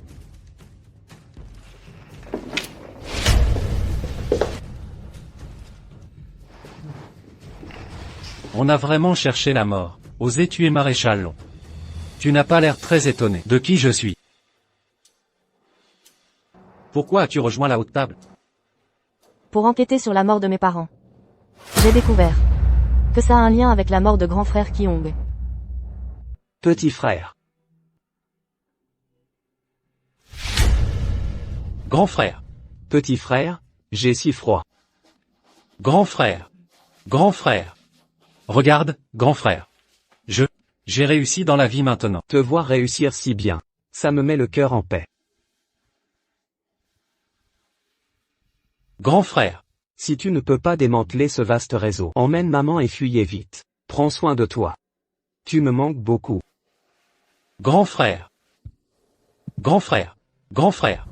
On a vraiment cherché la mort. Osé tuer Maréchal Long. Tu n'as pas l'air très étonné de qui je suis. Pourquoi as-tu rejoint la haute table? Pour enquêter sur la mort de mes parents. J'ai découvert que ça a un lien avec la mort de grand frère Kyong. Petit frère. Grand frère. Petit frère, j'ai si froid. Grand frère. Grand frère. Regarde, grand frère. J'ai réussi dans la vie maintenant. Te voir réussir si bien. Ça me met le cœur en paix. Grand frère. Si tu ne peux pas démanteler ce vaste réseau, emmène maman et fuyez vite. Prends soin de toi. Tu me manques beaucoup. Grand frère. Grand frère. Grand frère.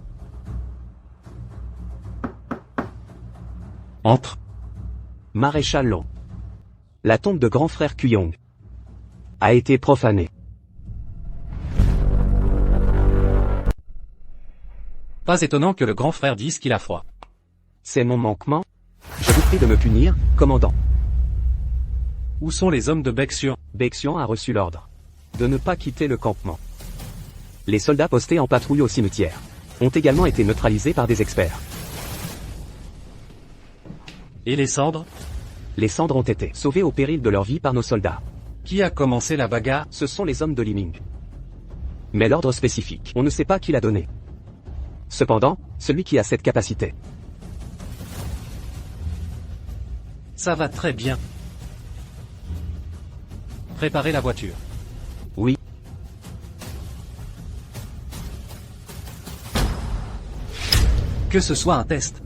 Entre. Maréchal Long. La tombe de grand frère Kuyong a été profanée. Pas étonnant que le grand frère dise qu'il a froid. C'est mon manquement? Je vous prie de me punir, commandant. Où sont les hommes de Baeksuan? Baeksuan a reçu l'ordre de ne pas quitter le campement. Les soldats postés en patrouille au cimetière ont également été neutralisés par des experts. Et les cendres? Les cendres ont été sauvées au péril de leur vie par nos soldats. Qui a commencé la bagarre? Ce sont les hommes de Liming. Mais l'ordre spécifique, on ne sait pas qui l'a donné. Cependant, celui qui a cette capacité. Ça va très bien. Préparez la voiture. Oui. Que ce soit un test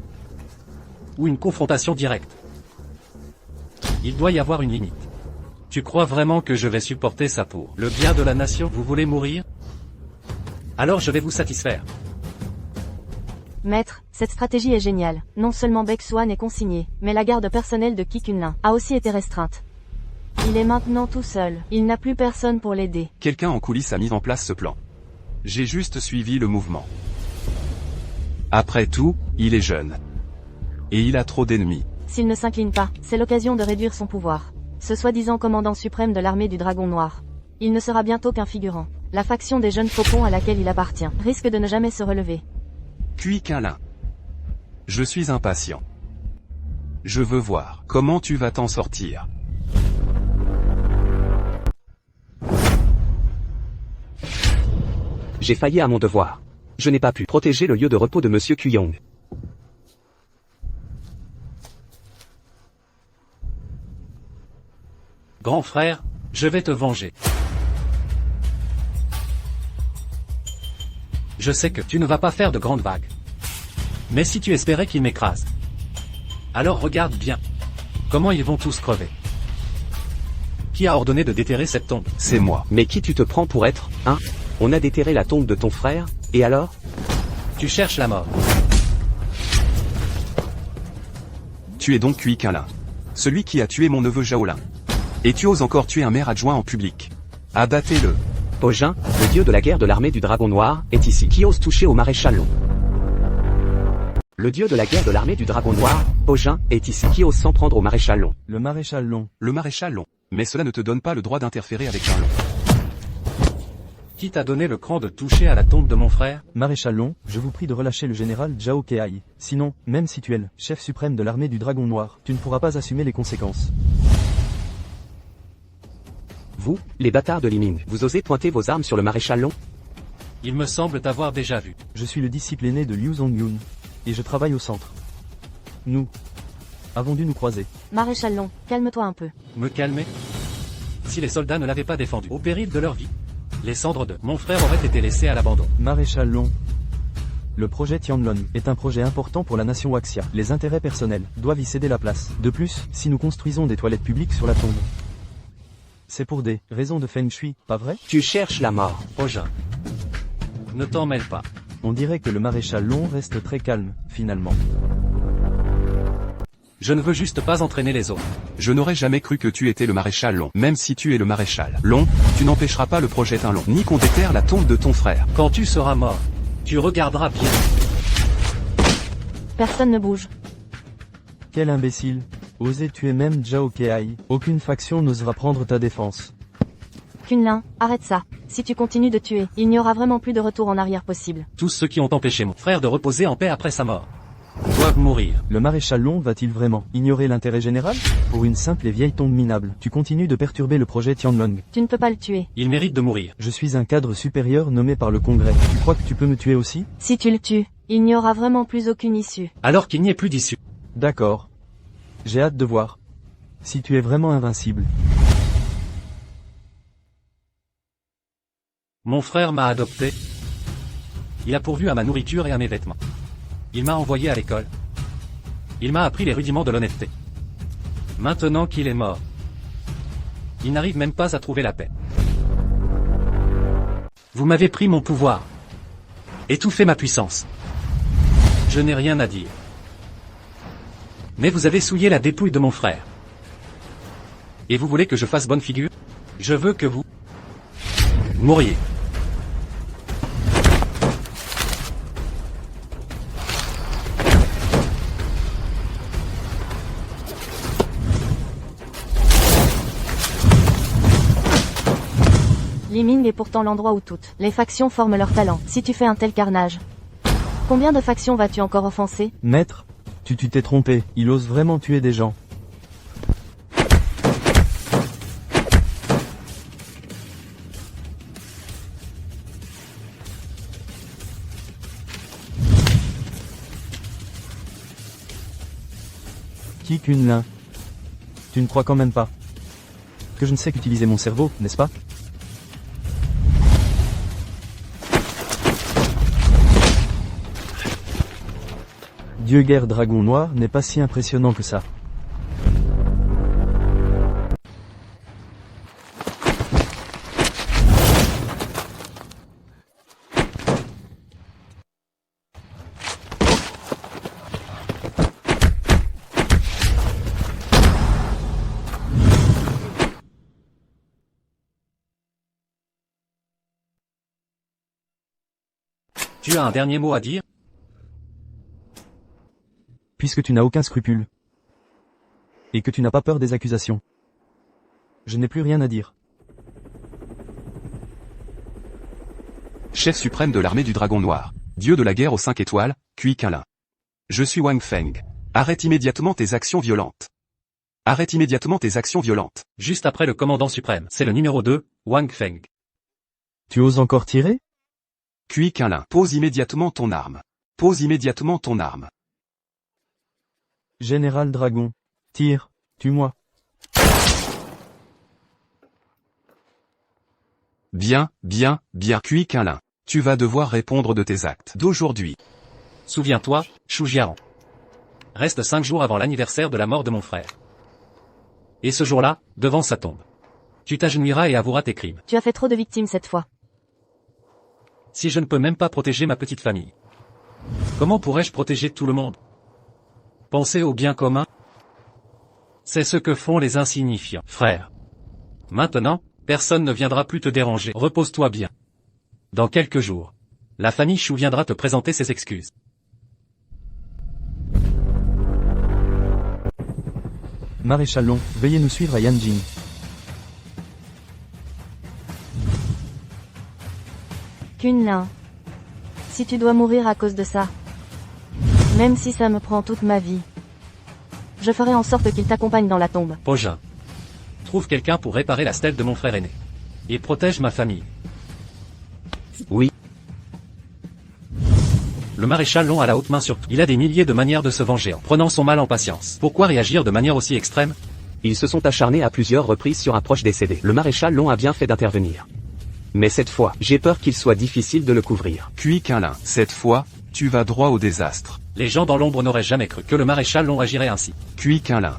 ou une confrontation directe, il doit y avoir une limite. Tu crois vraiment que je vais supporter ça pour le bien de la nation? Vous voulez mourir? Alors je vais vous satisfaire. Maître, Cette stratégie est géniale. Non seulement Baek-Swan est consigné, mais la garde personnelle de Ki Kunlin a aussi été restreinte. Il est maintenant tout seul. Il n'a plus personne pour l'aider. Quelqu'un en coulisses a mis en place ce plan. J'ai juste suivi le mouvement. Après tout, il est jeune. Et il a trop d'ennemis. S'il ne s'incline pas, c'est l'occasion de réduire son pouvoir. Ce soi-disant commandant suprême de l'armée du Dragon Noir. Il ne sera bientôt qu'un figurant. La faction des jeunes faucons à laquelle il appartient risque de ne jamais se relever. Puis Kunlin. Je suis impatient. Je veux voir comment tu vas t'en sortir. J'ai failli à mon devoir. Je n'ai pas pu protéger le lieu de repos de Monsieur Kuyong. Grand frère, je vais te venger. Je sais que tu ne vas pas faire de grandes vagues. Mais si tu espérais qu'ils m'écrasent, alors regarde bien. Comment ils vont tous crever. Qui a ordonné de déterrer cette tombe? C'est moi. Mais qui tu te prends pour être, hein? On a déterré la tombe de ton frère, et alors? Tu cherches la mort. Tu es donc Kunlin. Celui qui a tué mon neveu Shaolin. Et tu oses encore tuer un maire adjoint en public. Abattez-le. Ojin, le dieu de la guerre de l'armée du Dragon Noir, est ici. Qui ose toucher au maréchal Long? Le dieu de la guerre de l'armée du Dragon Noir, Ojin, est ici. Qui ose s'en prendre au maréchal Long? Le maréchal Long. Le maréchal Long. Mais cela ne te donne pas le droit d'interférer avec un Long. Qui t'a donné le cran de toucher à la tombe de mon frère? Maréchal Long, je vous prie de relâcher le général Zhao Keai. Sinon, même si tu es le chef suprême de l'armée du Dragon Noir, tu ne pourras pas assumer les conséquences. Vous, les bâtards de Liming, vous osez pointer vos armes sur le maréchal Long? Il me semble t'avoir déjà vu. Je suis le disciple aîné de Liu Zongyun, et je travaille au centre. Nous avons dû nous croiser. Maréchal Long, calme-toi un peu. Me calmer? Si les soldats ne l'avaient pas défendu, au péril de leur vie, les cendres de mon frère auraient été laissées à l'abandon. Maréchal Long. Le projet Tianlong est un projet important pour la nation Waxia. Les intérêts personnels doivent y céder la place. De plus, si nous construisons des toilettes publiques sur la tombe, c'est pour des raisons de Feng Shui, pas vrai? Tu cherches la mort. Ojin. Ne t'en mêle pas. On dirait que le maréchal Long reste très calme, finalement. Je ne veux juste pas entraîner les autres. Je n'aurais jamais cru que tu étais le maréchal Long. Même si tu es le maréchal Long, tu n'empêcheras pas le projet Tinlong, ni qu'on déterre la tombe de ton frère. Quand tu seras mort, tu regarderas bien. Personne ne bouge. Quel imbécile. Oser tuer même Zhao Keai. Aucune faction n'osera prendre ta défense. Kunlin, arrête ça. Si tu continues de tuer, il n'y aura vraiment plus de retour en arrière possible. Tous ceux qui ont empêché mon frère de reposer en paix après sa mort doivent mourir. Le maréchal Long va-t-il vraiment ignorer l'intérêt général? Pour une simple et vieille tombe minable, tu continues de perturber le projet Tianlong. Tu ne peux pas le tuer. Il mérite de mourir. Je suis un cadre supérieur nommé par le Congrès. Tu crois que tu peux me tuer aussi? Si tu le tues, il n'y aura vraiment plus aucune issue. Alors qu'il n'y ait plus d'issue. D'accord. J'ai hâte de voir. Si tu es vraiment invincible. Mon frère m'a adopté. Il a pourvu à ma nourriture et à mes vêtements. Il m'a envoyé à l'école. Il m'a appris les rudiments de l'honnêteté. Maintenant qu'il est mort, il n'arrive même pas à trouver la paix. Vous m'avez pris mon pouvoir. Étouffé ma puissance. Je n'ai rien à dire. Mais vous avez souillé la dépouille de mon frère. Et vous voulez que je fasse bonne figure? Je veux que vous mouriez. Liming est pourtant l'endroit où toutes les factions forment leur talent. Si tu fais un tel carnage, combien de factions vas-tu encore offenser? Maître, tu t'es trompé. Il ose vraiment tuer des gens. Ki Kunlin. Tu ne crois quand même pas que je ne sais qu'utiliser mon cerveau, n'est-ce pas? Dieu guerre dragon noir n'est pas si impressionnant que ça. Tu as un dernier mot à dire? Puisque tu n'as aucun scrupule. Et que tu n'as pas peur des accusations. Je n'ai plus rien à dire. Chef suprême de l'armée du Dragon Noir, dieu de la guerre aux 5 étoiles, Cui Quinlin. Je suis Wang Feng. Arrête immédiatement tes actions violentes. Arrête immédiatement tes actions violentes. Juste après le commandant suprême, c'est le numéro 2, Wang Feng. Tu oses encore tirer? Cui Quinlin, pose immédiatement ton arme. Pose immédiatement ton arme. Général Dragon. Tire. Tue-moi. Bien, Cui Quinlin. Tu vas devoir répondre de tes actes d'aujourd'hui. Souviens-toi, Shu Jiaran. Reste 5 jours avant l'anniversaire de la mort de mon frère. Et ce jour-là, devant sa tombe, tu t'agenouilleras et avoueras tes crimes. Tu as fait trop de victimes cette fois. Si je ne peux même pas protéger ma petite famille, comment pourrais-je protéger tout le monde? Penser au bien commun? C'est ce que font les insignifiants, frère. Maintenant, personne ne viendra plus te déranger. Repose-toi bien. Dans quelques jours, la famille Shu viendra te présenter ses excuses. Maréchal Long, veuillez nous suivre à Yanjing. Kunlin. Si tu dois mourir à cause de ça, même si ça me prend toute ma vie, je ferai en sorte qu'il t'accompagne dans la tombe. Pojin. Trouve quelqu'un pour réparer la stèle de mon frère aîné. Et protège ma famille. Oui. Le maréchal Long a la haute main sur tout. Il a des milliers de manières de se venger en prenant son mal en patience. Pourquoi réagir de manière aussi extrême? Ils se sont acharnés à plusieurs reprises sur un proche décédé. Le maréchal Long a bien fait d'intervenir. Mais cette fois, j'ai peur qu'il soit difficile de le couvrir. Cui Quinlin, cette fois, tu vas droit au désastre. Les gens dans l'ombre n'auraient jamais cru que le maréchal Long agirait ainsi. Cui Quinlin.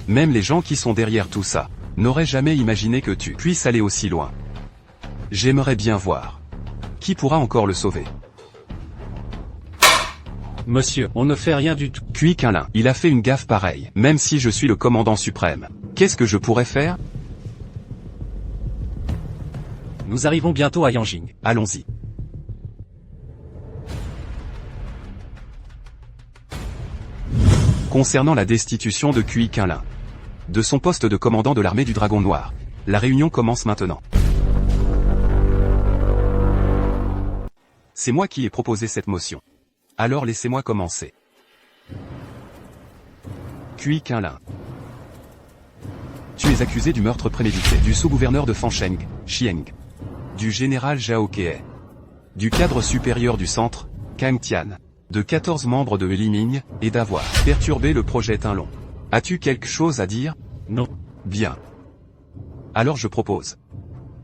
Même les gens qui sont derrière tout ça, n'auraient jamais imaginé que tu puisses aller aussi loin. J'aimerais bien voir. Qui pourra encore le sauver? Monsieur, on ne fait rien du tout. Cui Quinlin, il a fait une gaffe pareille. Même si je suis le commandant suprême, qu'est-ce que je pourrais faire? Nous arrivons bientôt à Yanjing. Allons-y. Concernant la destitution de Cui Quinlin, de son poste de commandant de l'armée du Dragon Noir, la réunion commence maintenant. C'est moi qui ai proposé cette motion. Alors laissez-moi commencer. Cui Quinlin. Tu es accusé du meurtre prémédité du sous-gouverneur de Fancheng, Xieng, du général Zhao Kie, du cadre supérieur du centre, Kang Tian, de 14 membres de Liming, et d'avoir perturbé le projet Tinlong. As-tu quelque chose à dire? Non. Bien. Alors je propose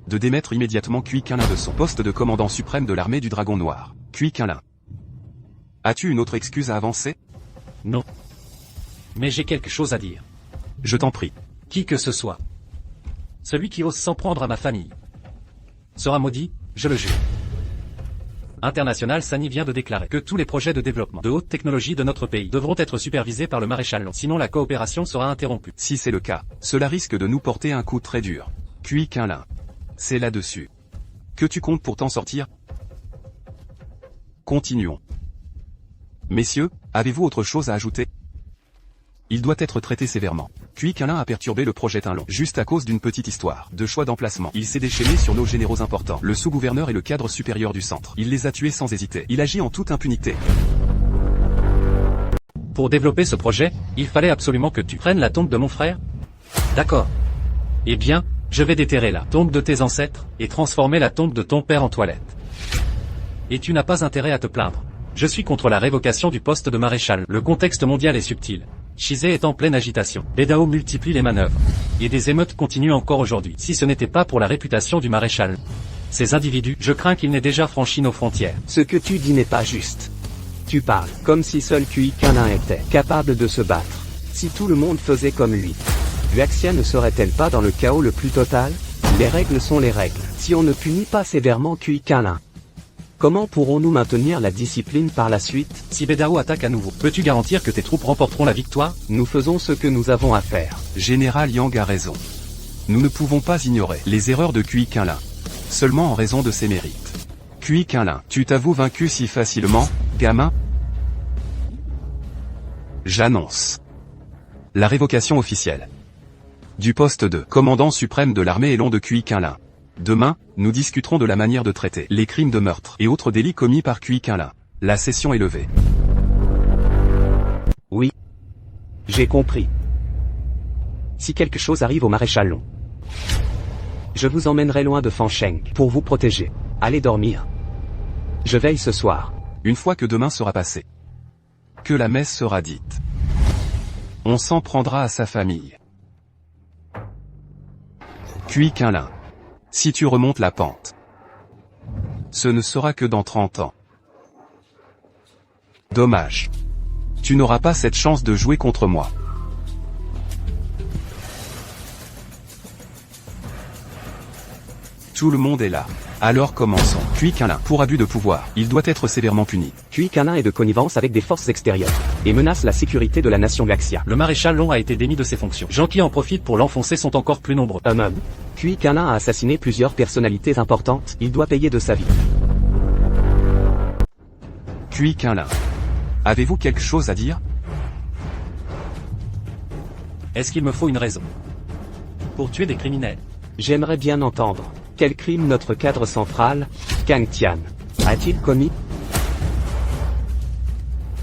de démettre immédiatement Cui Quinlin de son poste de commandant suprême de l'armée du Dragon Noir. Cui Quinlin. As-tu une autre excuse à avancer? Non. Mais j'ai quelque chose à dire. Je t'en prie. Qui que ce soit. Celui qui ose s'en prendre à ma famille sera maudit, je le jure. International Sani vient de déclarer que tous les projets de développement de haute technologie de notre pays devront être supervisés par le maréchal Long, sinon la coopération sera interrompue. Si c'est le cas, cela risque de nous porter un coup très dur. Cui Quinlin. C'est là-dessus que tu comptes pour t'en sortir? Continuons. Messieurs, avez-vous autre chose à ajouter? Il doit être traité sévèrement. Cui Quinlin a perturbé le projet Tinlong, juste à cause d'une petite histoire de choix d'emplacement. Il s'est déchaîné sur nos généraux importants, le sous-gouverneur et le cadre supérieur du centre. Il les a tués sans hésiter. Il agit en toute impunité. Pour développer ce projet, il fallait absolument que tu prennes la tombe de mon frère? D'accord. Eh bien, je vais déterrer la tombe de tes ancêtres, et transformer la tombe de ton père en toilette. Et tu n'as pas intérêt à te plaindre. Je suis contre la révocation du poste de maréchal. Le contexte mondial est subtil. Shizé est en pleine agitation. Bedao multiplie les manœuvres. Et des émeutes continuent encore aujourd'hui. Si ce n'était pas pour la réputation du maréchal, ces individus, je crains qu'ils n'aient déjà franchi nos frontières. Ce que tu dis n'est pas juste. Tu parles comme si seul Cui Quinlin était capable de se battre. Si tout le monde faisait comme lui, Luaxia ne serait-elle pas dans le chaos le plus total? Les règles sont les règles. Si on ne punit pas sévèrement Cui Quinlin, comment pourrons-nous maintenir la discipline par la suite? Si Bedao attaque à nouveau, peux-tu garantir que tes troupes remporteront la victoire? Nous faisons ce que nous avons à faire. Général Yang a raison. Nous ne pouvons pas ignorer les erreurs de Cui Quinlin, seulement en raison de ses mérites. Kui Qinlin, tu t'avoues vaincu si facilement, gamin? J'annonce la révocation officielle du poste de commandant suprême de l'armée élon de Kui Qinlin. Demain, nous discuterons de la manière de traiter les crimes de meurtre et autres délits commis par Kui Qinlin. La session est levée. Oui. J'ai compris. Si quelque chose arrive au maréchal Long, je vous emmènerai loin de Fancheng pour vous protéger. Allez dormir. Je veille ce soir. Une fois que demain sera passé, que la messe sera dite, on s'en prendra à sa famille. Kui Qinlin, si tu remontes la pente, ce ne sera que dans 30 ans. Dommage. Tu n'auras pas cette chance de jouer contre moi. Tout le monde est là. Alors commençons. Kui Qinlin, pour abus de pouvoir, il doit être sévèrement puni. Kui Qinlin est de connivence avec des forces extérieures et menace la sécurité de la nation Gaxia. Le maréchal Long a été démis de ses fonctions. Gens qui en profitent pour l'enfoncer sont encore plus nombreux. Kui Qinlin a assassiné plusieurs personnalités importantes. Il doit payer de sa vie. Kui Qinlin, avez-vous quelque chose à dire? Est-ce qu'il me faut une raison pour tuer des criminels? J'aimerais bien entendre. Quel crime notre cadre central, Kang Tian, a-t-il commis?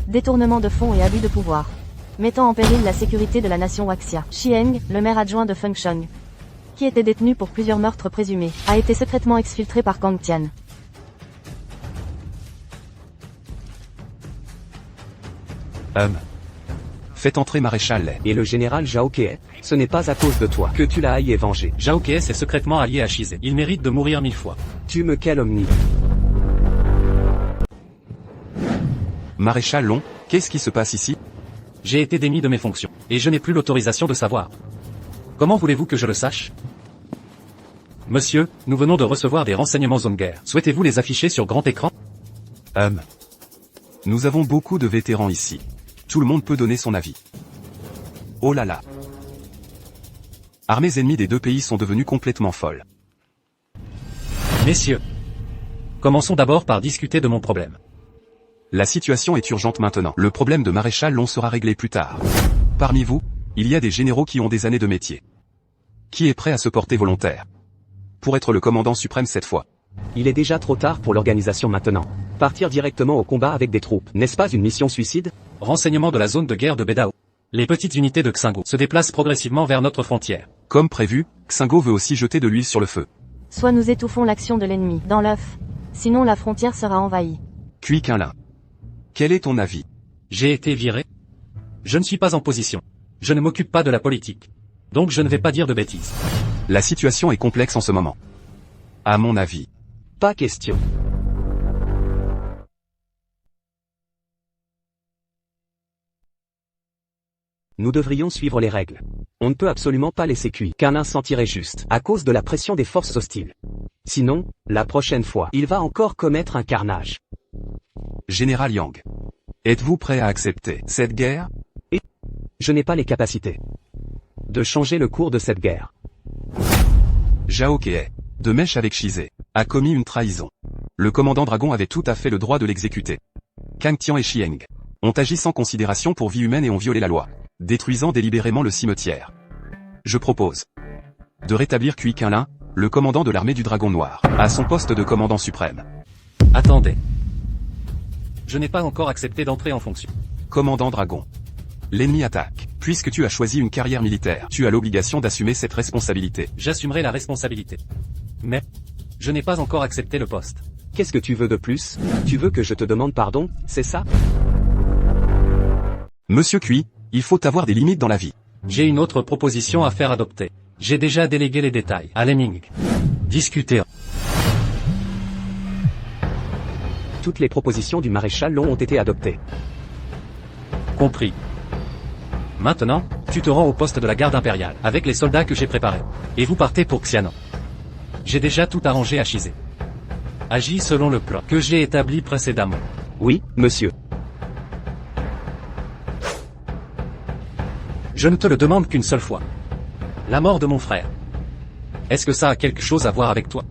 Détournement de fonds et abus de pouvoir. Mettant en péril la sécurité de la nation Waxia. Xieng, le maire adjoint de Fengsheng, qui était détenu pour plusieurs meurtres présumés, a été secrètement exfiltré par Kang Tian. Faites entrer maréchal Lei. Et le général Zhao Kie, ce n'est pas à cause de toi que tu l'as haï et vengé. Zhao Kie est secrètement allié à Shizé. Il mérite de mourir 1000 fois. Tu me calomnies. Maréchal Long, qu'est-ce qui se passe ici? J'ai été démis de mes fonctions, et je n'ai plus l'autorisation de savoir. Comment voulez-vous que je le sache? Monsieur, nous venons de recevoir des renseignements zone guerre. Souhaitez-vous les afficher sur grand écran? Nous avons beaucoup de vétérans ici. Tout le monde peut donner son avis. Oh là là. Armées ennemies des deux pays sont devenues complètement folles. Messieurs, commençons d'abord par discuter de mon problème. La situation est urgente maintenant. Le problème de maréchal Long sera réglé plus tard. Parmi vous, il y a des généraux qui ont des années de métier. Qui est prêt à se porter volontaire pour être le commandant suprême cette fois? Il est déjà trop tard pour l'organisation maintenant. Partir directement au combat avec des troupes, n'est-ce pas une mission suicide? Renseignement de la zone de guerre de Bedao. Les petites unités de Xingo se déplacent progressivement vers notre frontière. Comme prévu, Xingo veut aussi jeter de l'huile sur le feu. Soit nous étouffons l'action de l'ennemi, dans l'œuf. Sinon la frontière sera envahie. Kui Qinlin, quel est ton avis? J'ai été viré. Je ne suis pas en position. Je ne m'occupe pas de la politique. Donc je ne vais pas dire de bêtises. La situation est complexe en ce moment. À mon avis. Pas question. Nous devrions suivre les règles. On ne peut absolument pas laisser Kui Qinlin s'en tirer juste, à cause de la pression des forces hostiles. Sinon, la prochaine fois, il va encore commettre un carnage. Général Yang, êtes-vous prêt à accepter cette guerre? Et je n'ai pas les capacités de changer le cours de cette guerre. Zhao Kie, de mèche avec Shizé, a commis une trahison. Le commandant dragon avait tout à fait le droit de l'exécuter. Kang Tian et Xieng ont agi sans considération pour vie humaine et ont violé la loi, détruisant délibérément le cimetière. Je propose de rétablir Kui Qinlin, le commandant de l'armée du Dragon Noir, à son poste de commandant suprême. Attendez. Je n'ai pas encore accepté d'entrer en fonction. Commandant Dragon. L'ennemi attaque. Puisque tu as choisi une carrière militaire, tu as l'obligation d'assumer cette responsabilité. J'assumerai la responsabilité. Mais, je n'ai pas encore accepté le poste. Qu'est-ce que tu veux de plus? Tu veux que je te demande pardon, c'est ça? Monsieur Kui, il faut avoir des limites dans la vie. J'ai une autre proposition à faire adopter. J'ai déjà délégué les détails à Lemming. Discuter. Toutes les propositions du maréchal Long ont été adoptées. Compris. Maintenant, tu te rends au poste de la garde impériale, avec les soldats que j'ai préparés. Et vous partez pour Xianan. J'ai déjà tout arrangé à Shizé. Agis selon le plan que j'ai établi précédemment. Oui, monsieur. Je ne te le demande qu'une seule fois. La mort de mon frère. Est-ce que ça a quelque chose à voir avec toi?